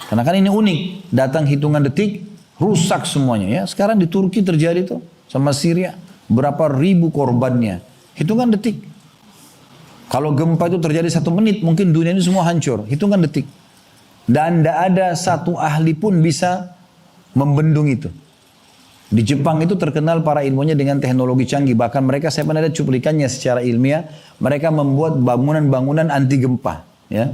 Speaker 2: Karena kan ini unik, datang hitungan detik, rusak semuanya ya. Sekarang di Turki terjadi tuh, sama Syria, berapa ribu korbannya, hitungan detik. Kalau gempa itu terjadi 1 menit, mungkin dunia ini semua hancur, hitungan detik. Dan tidak ada satu ahli pun bisa membendung itu. Di Jepang itu terkenal para ilmunya dengan teknologi canggih. Bahkan mereka, saya pernah lihat cuplikannya secara ilmiah, mereka membuat bangunan-bangunan anti gempa. Ya.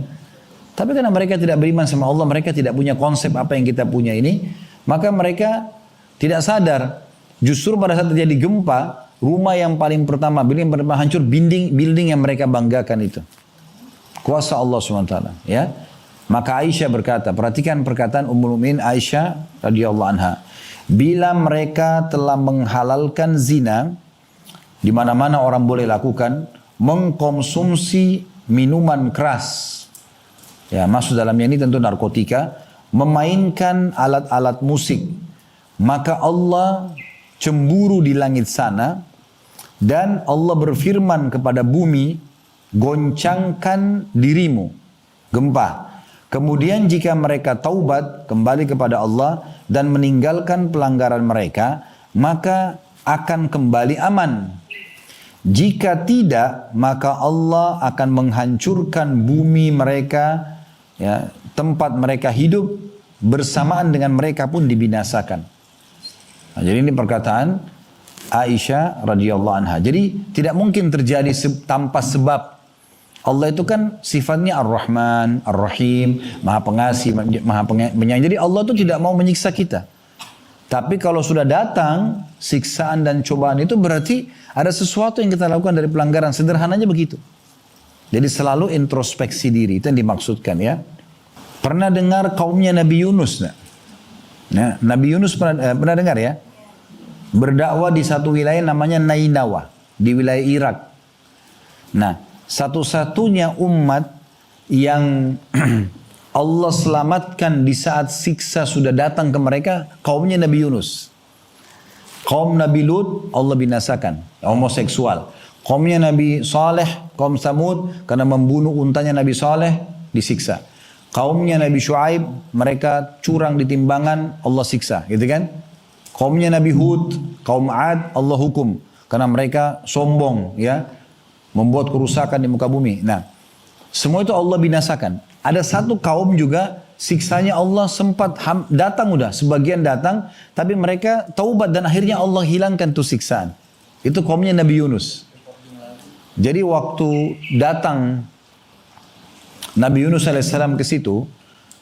Speaker 2: Tapi karena mereka tidak beriman sama Allah, mereka tidak punya konsep apa yang kita punya ini, maka mereka tidak sadar. Justru pada saat terjadi gempa, rumah yang paling pertama, building yang pertama hancur, building yang mereka banggakan itu. Kuasa Allah SWT. Ya. Maka Aisyah berkata, perhatikan perkataan Ummul Mukminin Aisyah radhiyallahu anha. Bila mereka telah menghalalkan zina, di mana-mana orang boleh lakukan, mengkonsumsi minuman keras, ya masuk dalamnya ini tentu narkotika, memainkan alat-alat musik, maka Allah cemburu di langit sana, dan Allah berfirman kepada bumi, goncangkan dirimu, gempa. Kemudian jika mereka taubat kembali kepada Allah dan meninggalkan pelanggaran mereka, maka akan kembali aman. Jika tidak, maka Allah akan menghancurkan bumi mereka, ya, tempat mereka hidup bersamaan dengan mereka pun dibinasakan. Nah, jadi ini perkataan Aisyah radhiyallahu anha. Jadi tidak mungkin terjadi tanpa sebab. Allah itu kan sifatnya Ar-Rahman, Ar-Rahim, Maha Pengasih, Maha Penyayang. Jadi Allah itu tidak mau menyiksa kita. Tapi kalau sudah datang siksaan dan cobaan itu berarti ada sesuatu yang kita lakukan dari pelanggaran. Sederhananya begitu. Jadi selalu introspeksi diri, itu yang dimaksudkan ya. Pernah dengar kaumnya Nabi Yunus? Nah, Nabi Yunus pernah dengar ya? Berdakwah di satu wilayah namanya Nainawa, di wilayah Irak. Nah, satu-satunya umat yang Allah selamatkan di saat siksa sudah datang ke mereka, kaumnya Nabi Yunus. Kaum Nabi Lut, Allah binasakan, homoseksual. Kaumnya Nabi Saleh, kaum Samud, karena membunuh untanya Nabi Saleh, disiksa. Kaumnya Nabi Shu'aib, mereka curang di timbangan, Allah siksa, gitu kan? Kaumnya Nabi Hud, kaum Ad, Allah hukum, karena mereka sombong, ya. Membuat kerusakan di muka bumi. Nah, semua itu Allah binasakan. Ada satu kaum juga siksanya Allah sempat datang udah, sebagian datang, tapi mereka taubat dan akhirnya Allah hilangkan tuh siksaan. Itu kaumnya Nabi Yunus. Jadi waktu datang Nabi Yunus alaihissalam ke situ,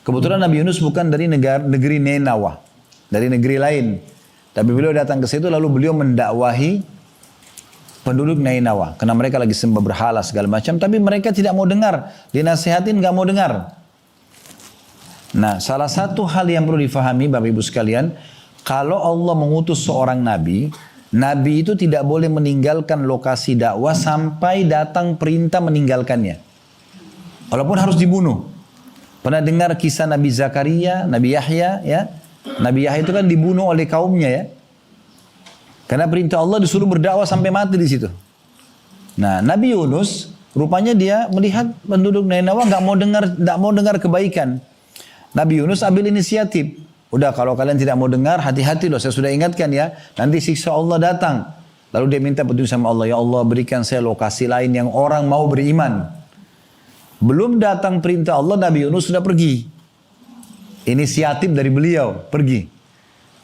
Speaker 2: kebetulan Nabi Yunus bukan dari negeri Nenawa, dari negeri lain. Tapi beliau datang ke situ lalu beliau mendakwahi penduduk Nainawa, karena mereka lagi sembah berhala segala macam, tapi mereka tidak mau dengar, dinasihatin nggak mau dengar. Nah, salah satu hal yang perlu difahami Bapak Ibu sekalian, kalau Allah mengutus seorang nabi, nabi itu tidak boleh meninggalkan lokasi dakwah sampai datang perintah meninggalkannya. Walaupun harus dibunuh. Pernah dengar kisah Nabi Zakaria, Nabi Yahya, ya? Nabi Yahya itu kan dibunuh oleh kaumnya ya. Karena perintah Allah disuruh berdakwah sampai mati di situ. Nah, Nabi Yunus rupanya dia melihat penduduk Nainawa nggak mau dengar kebaikan. Nabi Yunus ambil inisiatif. Udah kalau kalian tidak mau dengar, hati-hati loh. Saya sudah ingatkan ya. Nanti siksa Allah datang. Lalu dia minta petunjuk sama Allah. Ya Allah, berikan saya lokasi lain yang orang mau beriman. Belum datang perintah Allah, Nabi Yunus sudah pergi. Inisiatif dari beliau, pergi.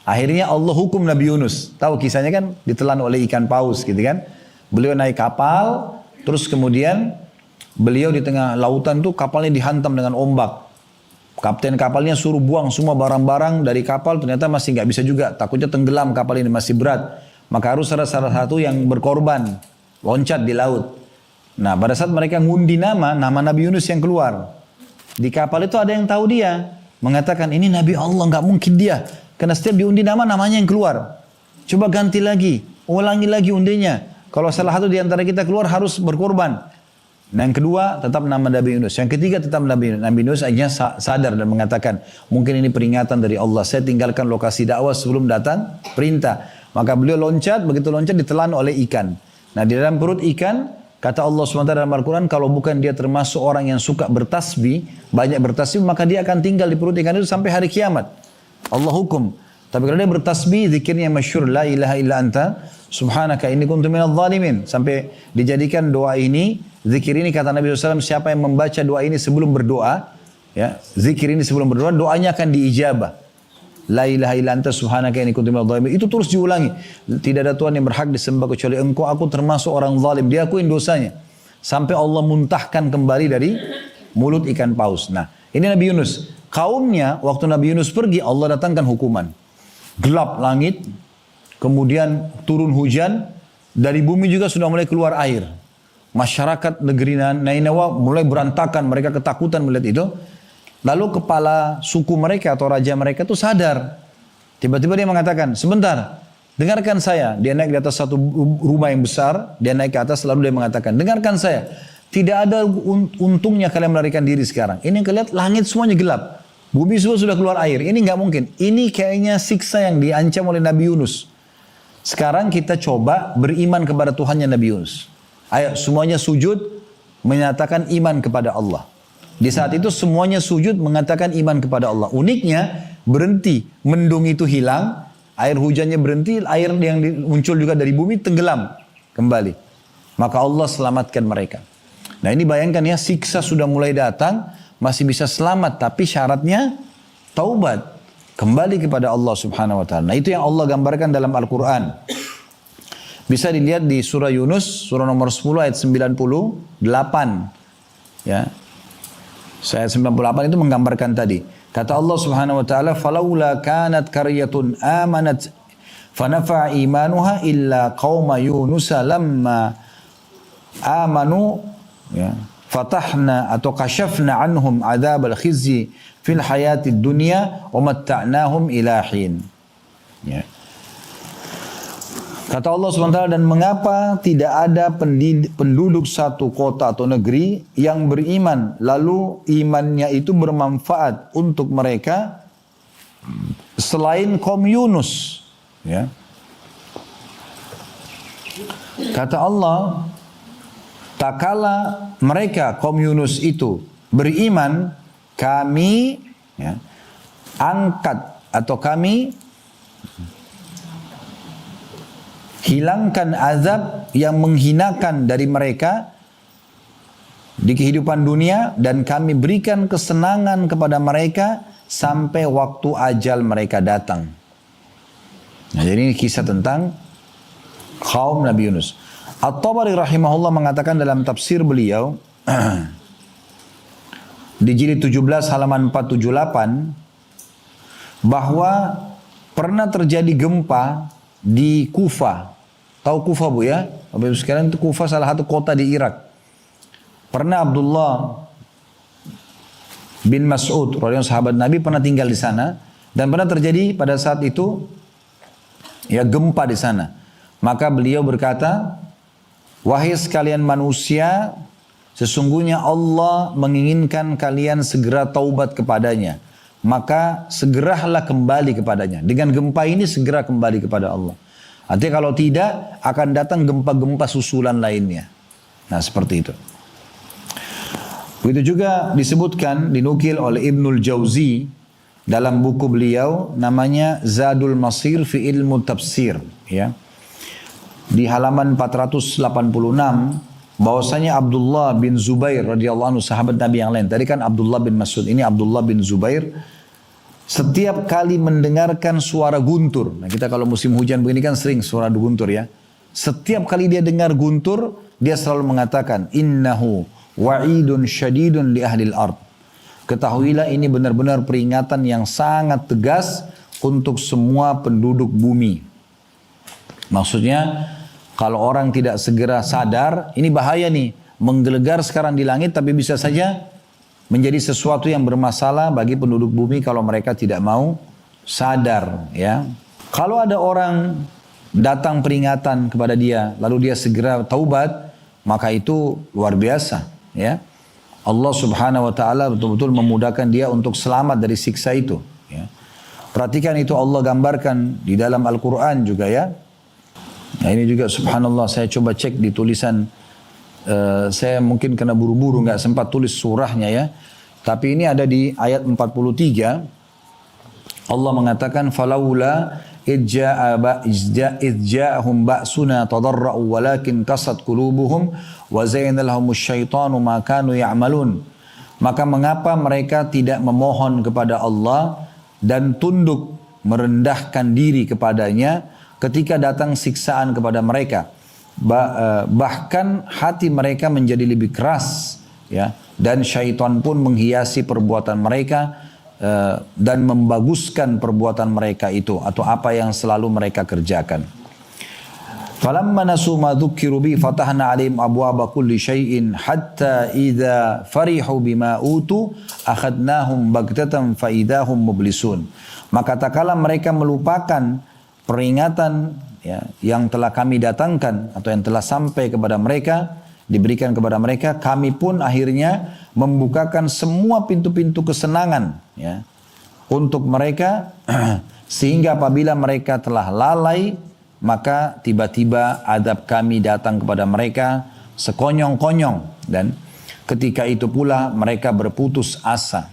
Speaker 2: Akhirnya Allah hukum Nabi Yunus. Tahu kisahnya kan, ditelan oleh ikan paus gitu kan. Beliau naik kapal, terus kemudian beliau di tengah lautan tuh kapalnya dihantam dengan ombak. Kapten kapalnya suruh buang semua barang-barang dari kapal, ternyata masih nggak bisa juga. Takutnya tenggelam kapal ini, masih berat. Maka harus ada salah satu yang berkorban, loncat di laut. Nah pada saat mereka ngundi nama Nabi Yunus yang keluar. Di kapal itu ada yang tahu dia. Mengatakan ini Nabi Allah, nggak mungkin dia. Karena setiap diundi namanya yang keluar. Coba ganti lagi, ulangi lagi undinya. Kalau salah satu di antara kita keluar harus berkorban. Nah, yang kedua tetap nama Nabi Yunus. Yang ketiga tetap Nabi Yunus. Nabi Yunus akhirnya sadar dan mengatakan, mungkin ini peringatan dari Allah. Saya tinggalkan lokasi dakwah sebelum datang perintah. Maka beliau loncat, begitu loncat ditelan oleh ikan. Nah di dalam perut ikan, kata Allah SWT dalam Al-Quran, kalau bukan dia termasuk orang yang suka bertasbih, banyak bertasbih, maka dia akan tinggal di perut ikan itu sampai hari kiamat. Allah hukum. Tapi kalau dia bertasbih, zikirnya masyhur, la ilaha illa anta, subhanaka inni kuntu minadh dhalimin. Sampai dijadikan doa ini, zikir ini kata Nabi SAW, siapa yang membaca doa ini sebelum berdoa, ya, zikir ini sebelum berdoa, doanya akan diijabah. La ilaha illa anta subhanaka inni kuntu minadh dhalimin. Itu terus diulangi. Tidak ada Tuhan yang berhak disembah kecuali Engkau, aku termasuk orang zalim. Dia akuin dosanya. Sampai Allah muntahkan kembali dari mulut ikan paus. Nah, ini Nabi Yunus. Kaumnya waktu Nabi Yunus pergi, Allah datangkan hukuman. Gelap langit, kemudian turun hujan, dari bumi juga sudah mulai keluar air. Masyarakat negeri Nainawa mulai berantakan, mereka ketakutan melihat itu. Lalu kepala suku mereka atau raja mereka itu sadar. Tiba-tiba dia mengatakan, sebentar, dengarkan saya. Dia naik di atas satu rumah yang besar, dia naik ke atas lalu dia mengatakan, dengarkan saya. Tidak ada untungnya kalian melarikan diri sekarang. Ini kalian langit semuanya gelap. Bumi sudah keluar air. Ini nggak mungkin. Ini kayaknya siksa yang diancam oleh Nabi Yunus. Sekarang kita coba beriman kepada Tuhannya Nabi Yunus. Ayo semuanya sujud menyatakan iman kepada Allah. Di saat itu semuanya sujud mengatakan iman kepada Allah. Uniknya berhenti, mendung itu hilang, air hujannya berhenti, air yang muncul juga dari bumi tenggelam kembali. Maka Allah selamatkan mereka. Nah ini bayangkan ya, siksa sudah mulai datang, masih bisa selamat, tapi syaratnya taubat, kembali kepada Allah Subhanahu Wa Taala. Nah itu yang Allah gambarkan dalam Al-Quran. Bisa dilihat di surah Yunus, surah nomor 10 ayat 98. Ya. Ayat 98 itu menggambarkan tadi. Kata Allah Subhanahu wa taala, "Falaula kanat qaryatun amanat fanafa imanuha illa qauma Yunus lamma amanu ya, fatahna atau kashafna anhum adzabal khizyi fil hayatid dunya wa matta'nahum ila hin." Ya. Kata Allah SWT, dan mengapa tidak ada penduduk satu kota atau negeri yang beriman, lalu imannya itu bermanfaat untuk mereka selain kaum Yunus. Ya. Kata Allah, tak kala mereka kaum Yunus itu beriman, kami ya, angkat atau kami hilangkan azab yang menghinakan dari mereka di kehidupan dunia, dan kami berikan kesenangan kepada mereka sampai waktu ajal mereka datang. Nah, jadi ini kisah tentang kaum Nabi Yunus. At-Tabari rahimahullah mengatakan dalam tafsir beliau di jilid 17 halaman 478 bahwa pernah terjadi gempa di Kufah. Tahu Kufah bu ya? Bapak Ibu sekalian, itu Kufah salah satu kota di Irak. Pernah Abdullah bin Mas'ud, sahabat Nabi, pernah tinggal di sana, dan pernah terjadi pada saat itu ya gempa di sana. Maka beliau berkata, wahai sekalian manusia, sesungguhnya Allah menginginkan kalian segera taubat kepadanya. Maka segeralah kembali kepadanya. Dengan gempa ini segera kembali kepada Allah. Artinya kalau tidak, akan datang gempa-gempa susulan lainnya. Nah seperti itu. Begitu juga disebutkan, dinukil oleh Ibnul Jauzi dalam buku beliau namanya Zadul Masir fi Ilmu Tafsir. Ya. Di halaman 486, bahwasanya Abdullah bin Zubair radhiyallahu anhu, sahabat Nabi yang lain. Tadi kan Abdullah bin Mas'ud, ini Abdullah bin Zubair. Setiap kali mendengarkan suara guntur, nah kita kalau musim hujan begini kan sering suara guntur ya. Setiap kali dia dengar guntur, dia selalu mengatakan, innahu wa'idun syadidun li ahlil ard. Ketahuilah ini benar-benar peringatan yang sangat tegas untuk semua penduduk bumi. Maksudnya, kalau orang tidak segera sadar, ini bahaya nih. Menggelegar sekarang di langit, tapi bisa saja menjadi sesuatu yang bermasalah bagi penduduk bumi kalau mereka tidak mau sadar. Ya, kalau ada orang datang peringatan kepada dia, lalu dia segera taubat, maka itu luar biasa. Ya, Allah Subhanahu Wa Taala betul-betul memudahkan dia untuk selamat dari siksa itu. Ya. Perhatikan itu Allah gambarkan di dalam Al-Quran juga ya. Nah ini juga subhanallah saya coba cek di tulisan, saya mungkin kena buru-buru nggak sempat tulis surahnya ya. Tapi ini ada di ayat 43. Allah mengatakan falaula idja'ahum ba'suna tadarra'u walakin qasat qulubuhum wa zayyana lahumus syaitanu ma kanu ya'malun. Maka mengapa mereka tidak memohon kepada Allah dan tunduk merendahkan diri kepadanya ketika datang siksaan kepada mereka. Bahkan hati mereka menjadi lebih keras ya, dan syaitan pun menghiasi perbuatan mereka dan membaguskan perbuatan mereka itu atau apa yang selalu mereka kerjakan. Falamma nasu ma dzukkiru bi fatahna 'alaihim abwaaba kulli syai'in hatta idza farihu bima utu akhadnahum baghtatan fa idahum mublisun. Maka tak kala mereka melupakan peringatan ya, yang telah kami datangkan atau yang telah sampai kepada mereka, diberikan kepada mereka, kami pun akhirnya membukakan semua pintu-pintu kesenangan ya, untuk mereka sehingga apabila mereka telah lalai maka tiba-tiba adab kami datang kepada mereka sekonyong-konyong dan ketika itu pula mereka berputus asa.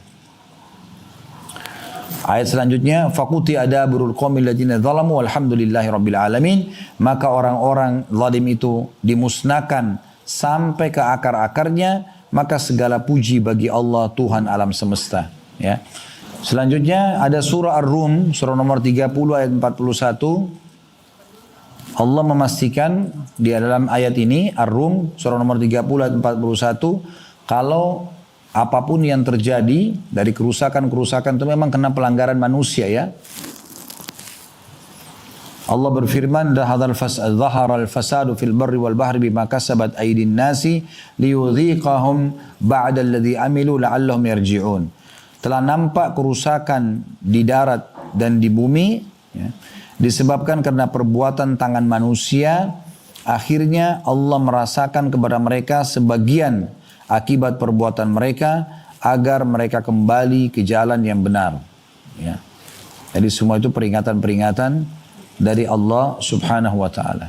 Speaker 2: Ayat selanjutnya, faquti adabirul qaumil ladzina zalamu walhamdulillahi rabbil alamin. Maka orang-orang zalim itu dimusnahkan sampai ke akar-akarnya, maka segala puji bagi Allah Tuhan alam semesta. Ya. Selanjutnya ada surah Ar-Rum, surah nomor 30 ayat 41. Allah memastikan di dalam ayat ini, Ar-Rum, surah nomor 30 ayat 41, kalau apapun yang terjadi dari kerusakan-kerusakan itu memang kena pelanggaran manusia ya. Allah berfirman, "Dhahara al-fasadu fil barri wal bahri bima kasabat aydin nasi liyudhiqahum ba'da alladhi amilu la'allahum yarji'un." Telah nampak kerusakan di darat dan di bumi ya, disebabkan karena perbuatan tangan manusia. Akhirnya Allah merasakan kepada mereka sebagian akibat perbuatan mereka agar mereka kembali ke jalan yang benar. Ya. Jadi semua itu peringatan-peringatan dari Allah subhanahu wa ta'ala.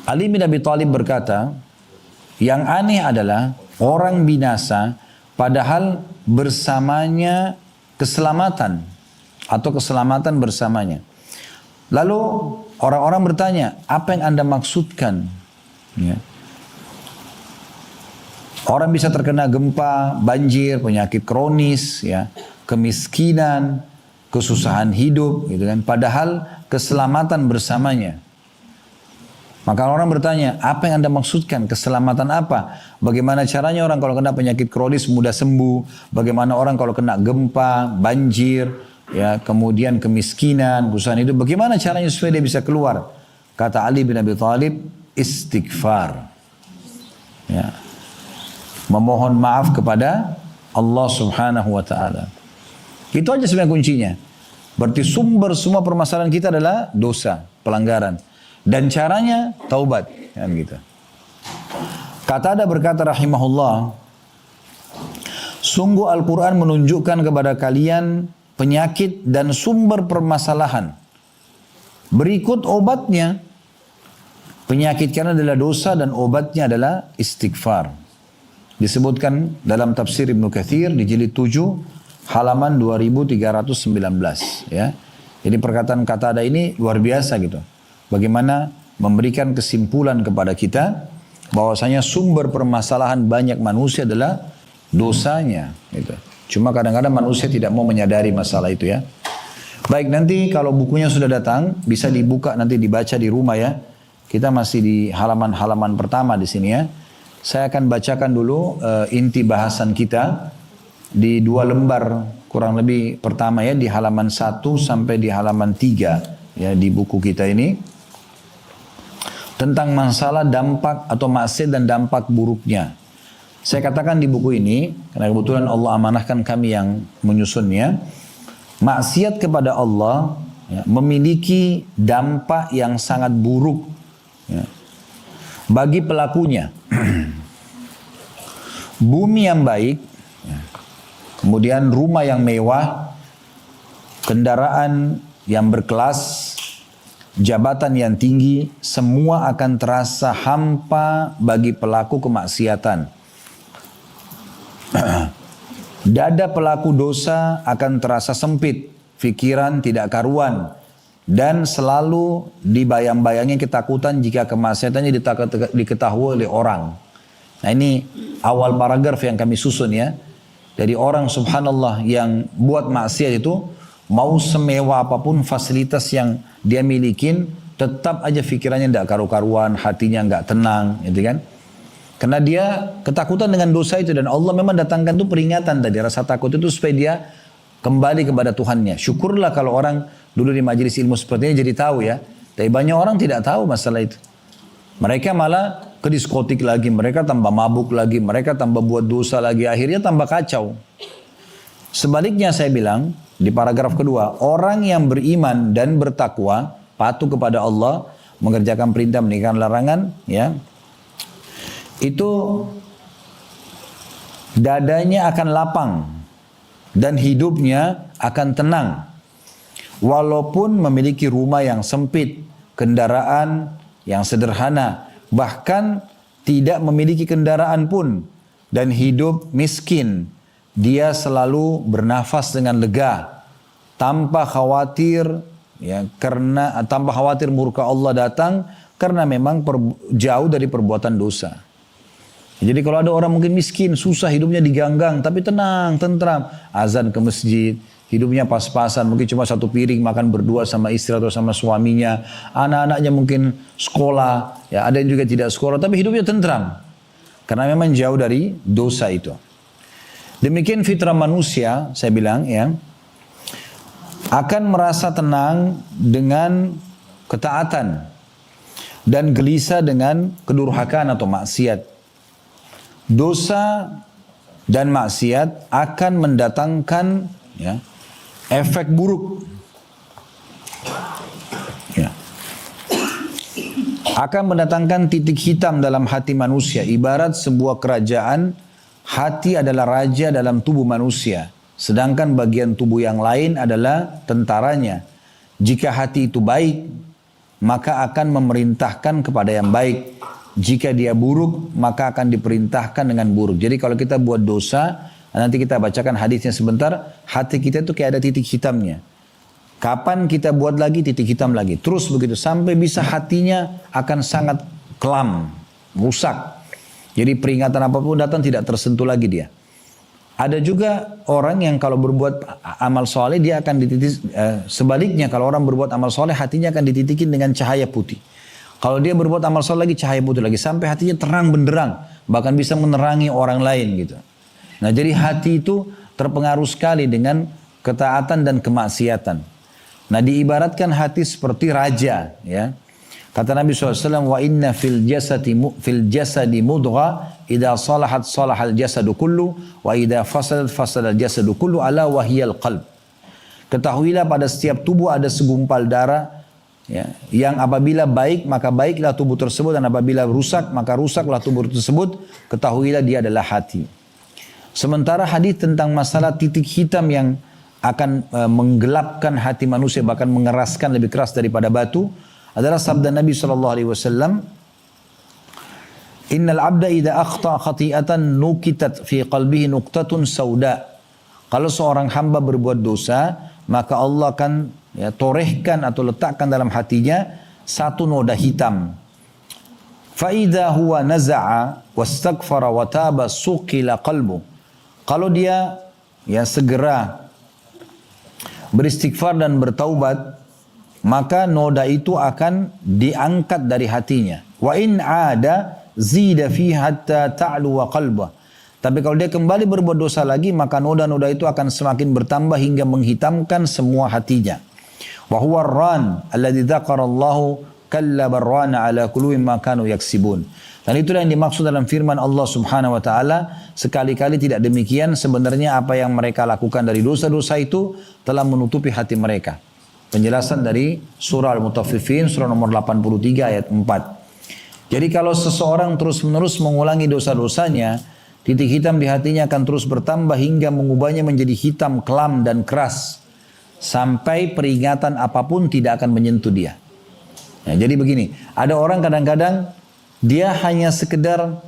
Speaker 2: Ali bin Abi Thalib berkata, yang aneh adalah orang binasa padahal bersamanya keselamatan atau keselamatan bersamanya. Lalu orang-orang bertanya, apa yang Anda maksudkan? Ya. Orang bisa terkena gempa, banjir, penyakit kronis, ya, kemiskinan, kesusahan hidup, gitu kan. Padahal keselamatan bersamanya. Maka orang bertanya, apa yang Anda maksudkan? Keselamatan apa? Bagaimana caranya orang kalau kena penyakit kronis mudah sembuh? Bagaimana orang kalau kena gempa, banjir, ya, kemudian kemiskinan, kesusahan hidup? Bagaimana caranya supaya dia bisa keluar? Kata Ali bin Abi Thalib, istighfar. Ya. Memohon maaf kepada Allah subhanahu wa ta'ala. Itu aja sebenarnya kuncinya. Berarti sumber semua permasalahan kita adalah dosa, pelanggaran. Dan caranya taubat. Kan gitu. Qatada berkata rahimahullah, sungguh Al-Quran menunjukkan kepada kalian penyakit dan sumber permasalahan. Berikut obatnya. Penyakit kalian adalah dosa dan obatnya adalah istighfar. Disebutkan dalam tafsir Ibnu Katsir di jilid 7 halaman 2319 ya. Jadi perkataan Qatada ini luar biasa gitu. Bagaimana memberikan kesimpulan kepada kita bahwasanya sumber permasalahan banyak manusia adalah dosanya gitu. Cuma kadang-kadang manusia tidak mau menyadari masalah itu ya. Baik, nanti kalau bukunya sudah datang bisa dibuka nanti dibaca di rumah ya. Kita masih di halaman-halaman pertama di sini ya. Saya akan bacakan dulu inti bahasan kita di 2 lembar kurang lebih pertama ya, di halaman 1 sampai di halaman 3 ya di buku kita ini. Tentang masalah dampak atau maksiat dan dampak buruknya. Saya katakan di buku ini, karena kebetulan Allah amanahkan kami yang menyusunnya, maksiat kepada Allah ya, memiliki dampak yang sangat buruk ya, bagi pelakunya. Bumi yang baik, kemudian rumah yang mewah, kendaraan yang berkelas, jabatan yang tinggi, semua akan terasa hampa bagi pelaku kemaksiatan. Dada pelaku dosa akan terasa sempit, pikiran tidak karuan, dan selalu dibayang-bayangi ketakutan jika kemaksiatannya diketahui oleh orang. Nah ini awal paragraf yang kami susun ya. Dari orang subhanallah yang buat maksiat itu, mau semewah apapun fasilitas yang dia milikin, tetap aja pikirannya tidak karu-karuan, hatinya nggak tenang, gitu kan? Karena dia ketakutan dengan dosa itu, dan Allah memang datangkan itu peringatan tadi, rasa takut itu supaya dia kembali kepada Tuhannya. Syukurlah kalau orang dulu di majelis ilmu seperti ini jadi tahu ya. Tapi banyak orang tidak tahu masalah itu. Mereka malah ke diskotik lagi, mereka tambah mabuk lagi, mereka tambah buat dosa lagi, akhirnya tambah kacau. Sebaliknya saya bilang di paragraf kedua, orang yang beriman dan bertakwa, patuh kepada Allah, mengerjakan perintah, meninggalkan larangan, ya, itu dadanya akan lapang dan hidupnya akan tenang. Walaupun memiliki rumah yang sempit, kendaraan yang sederhana, bahkan tidak memiliki kendaraan pun, dan hidup miskin, dia selalu bernafas dengan lega, tanpa khawatir, ya, tanpa khawatir murka Allah datang, karena memang jauh dari perbuatan dosa. Jadi kalau ada orang mungkin miskin, susah hidupnya diganggang, tapi tenang, tentram, azan ke masjid, hidupnya pas-pasan, mungkin cuma satu piring makan berdua sama istri atau sama suaminya, anak-anaknya mungkin sekolah, ya ada yang juga tidak sekolah, tapi hidupnya tentram, karena memang jauh dari dosa itu. Demikian fitrah manusia, saya bilang ya, akan merasa tenang dengan ketaatan dan gelisah dengan kedurhakaan atau maksiat. Dosa dan maksiat akan mendatangkan ya, efek buruk. Ya. Akan mendatangkan titik hitam dalam hati manusia. Ibarat sebuah kerajaan, hati adalah raja dalam tubuh manusia. Sedangkan bagian tubuh yang lain adalah tentaranya. Jika hati itu baik, maka akan memerintahkan kepada yang baik. Jika dia buruk, maka akan diperintahkan dengan buruk. Jadi kalau kita buat dosa, nanti kita bacakan hadisnya sebentar, hati kita itu kayak ada titik hitamnya. Kapan kita buat lagi, titik hitam lagi. Terus begitu, sampai bisa hatinya akan sangat kelam, rusak. Jadi peringatan apapun datang tidak tersentuh lagi dia. Ada juga orang yang kalau berbuat amal soleh, dia akan dititik, sebaliknya kalau orang berbuat amal soleh, hatinya akan dititikin dengan cahaya putih. Kalau dia berbuat amal soleh lagi, cahaya putih lagi. Sampai hatinya terang benderang. Bahkan bisa menerangi orang lain gitu. Nah jadi hati itu terpengaruh sekali dengan ketaatan dan kemaksiatan. Nah diibaratkan hati seperti raja. Ya. Kata Nabi SAW, wa inna fil jasadi mudgha, idha salahat salahal jasadu kullu, wa idha fasadat fasadal jasadu kullu, ala wahiyal qalb. Ketahuilah pada setiap tubuh ada segumpal darah, ya, yang apabila baik maka baiklah tubuh tersebut, dan apabila rusak maka rusaklah tubuh tersebut. Ketahuilah dia adalah hati. Sementara hadis tentang masalah titik hitam yang akan menggelapkan hati manusia, bahkan mengeraskan lebih keras daripada batu, adalah sabda Nabi SAW, innal abda idha akhta khati'atan nukitat fi qalbihi nuqtatun sauda. Kalau seorang hamba berbuat dosa, maka Allah akan ya, torehkan atau letakkan dalam hatinya satu noda hitam. Fa'idha huwa naza'a wastaghfara wa taba suqila qalbu. Kalau dia ya segera beristighfar dan bertaubat, maka noda itu akan diangkat dari hatinya. Wa in 'ada zida fi hatta ta'lu wa qalbah. Tapi kalau dia kembali berbuat dosa lagi, maka noda-noda itu akan semakin bertambah hingga menghitamkan semua hatinya. Wa huwa ar-ran alladzi dzakarallahu kallaba ar-rana ala qulubi ma kanu yaksibun. Dan itulah yang dimaksud dalam firman Allah Subhanahu wa taala, sekali-kali tidak demikian, sebenarnya apa yang mereka lakukan dari dosa-dosa itu telah menutupi hati mereka. Penjelasan dari surah Al-Mutaffifin, surah nomor 83 ayat 4. Jadi kalau seseorang terus-menerus mengulangi dosa-dosanya, titik hitam di hatinya akan terus bertambah hingga mengubahnya menjadi hitam, kelam dan keras. Sampai peringatan apapun tidak akan menyentuh dia. jadi begini, ada orang kadang-kadang dia hanya sekedar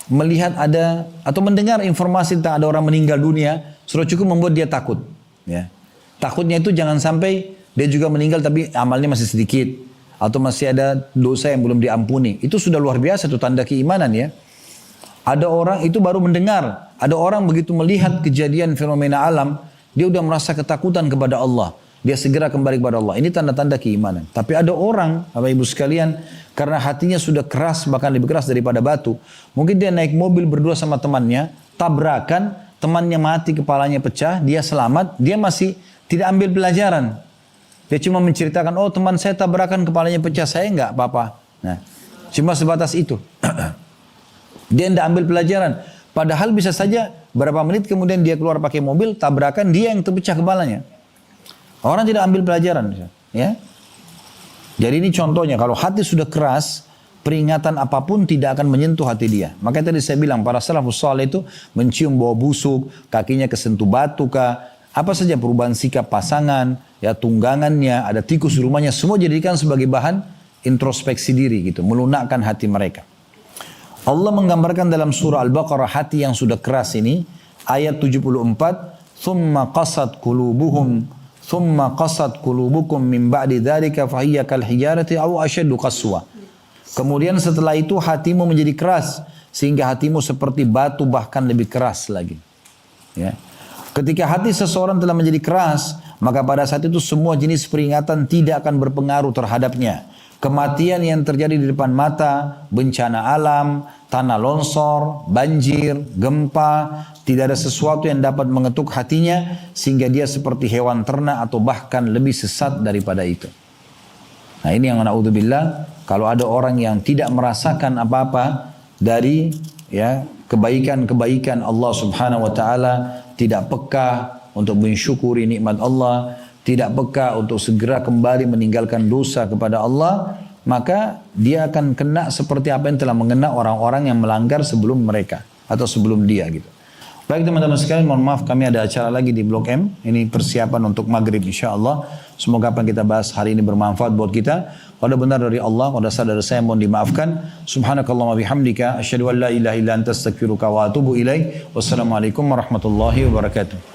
Speaker 2: melihat ada atau mendengar informasi tentang ada orang meninggal dunia, sudah cukup membuat dia takut. Ya. Takutnya itu jangan sampai dia juga meninggal tapi amalnya masih sedikit atau masih ada dosa yang belum diampuni. Itu sudah luar biasa, itu tanda keimanan ya. Ada orang itu baru mendengar, ada orang begitu melihat kejadian fenomena alam, dia udah merasa ketakutan kepada Allah. Dia segera kembali kepada Allah. Ini tanda-tanda keimanan. Tapi ada orang, Bapak Ibu sekalian, karena hatinya sudah keras, bahkan lebih keras daripada batu. Mungkin dia naik mobil berdua sama temannya, tabrakan, temannya mati, kepalanya pecah, dia selamat, dia masih tidak ambil pelajaran. Dia cuma menceritakan, oh teman saya tabrakan, kepalanya pecah, saya enggak apa-apa. Nah, cuma sebatas itu. Dia tidak ambil pelajaran. Padahal bisa saja berapa menit kemudian dia keluar pakai mobil, tabrakan, dia yang terpecah kepalanya. Orang tidak ambil pelajaran, ya. Jadi ini contohnya, kalau hati sudah keras, peringatan apapun tidak akan menyentuh hati dia. Makanya tadi saya bilang, para salafus saleh itu mencium bau busuk, kakinya kesentuh batu kah, apa saja perubahan sikap pasangan, ya tunggangannya, ada tikus di rumahnya, semua jadikan sebagai bahan introspeksi diri gitu, melunakkan hati mereka. Allah menggambarkan dalam surah Al-Baqarah hati yang sudah keras ini, ayat 74, "Tsumma qasat qulubuhum Thumma qasat qulubukum min ba'di dzalika fahiya kal hijarati aw ashaddu qaswa." Kemudian setelah itu hatimu menjadi keras sehingga hatimu seperti batu bahkan lebih keras lagi. Ya. Ketika hati seseorang telah menjadi keras, maka pada saat itu semua jenis peringatan tidak akan berpengaruh terhadapnya. Kematian yang terjadi di depan mata, bencana alam, tanah longsor, banjir, gempa, tidak ada sesuatu yang dapat mengetuk hatinya sehingga dia seperti hewan ternak atau bahkan lebih sesat daripada itu. Nah ini yang na'udzubillah, kalau ada orang yang tidak merasakan apa-apa dari ya kebaikan-kebaikan Allah Subhanahu wa taala, tidak peka untuk mensyukuri nikmat Allah, tidak peka untuk segera kembali meninggalkan dosa kepada Allah, maka dia akan kena seperti apa yang telah mengena orang-orang yang melanggar sebelum mereka atau sebelum dia gitu. Baik teman-teman sekalian, mohon maaf kami ada acara lagi di Blok M. Ini persiapan untuk maghrib insyaAllah. Semoga apa yang kita bahas hari ini bermanfaat buat kita. Kalau benar dari Allah, kalau dasar dari saya mohon dimaafkan. Subhanakallahumma bihamdika asyhadu an la ilaha illa anta astaghfiruka wa atubu ilaik. Wassalamualaikum warahmatullahi wabarakatuh.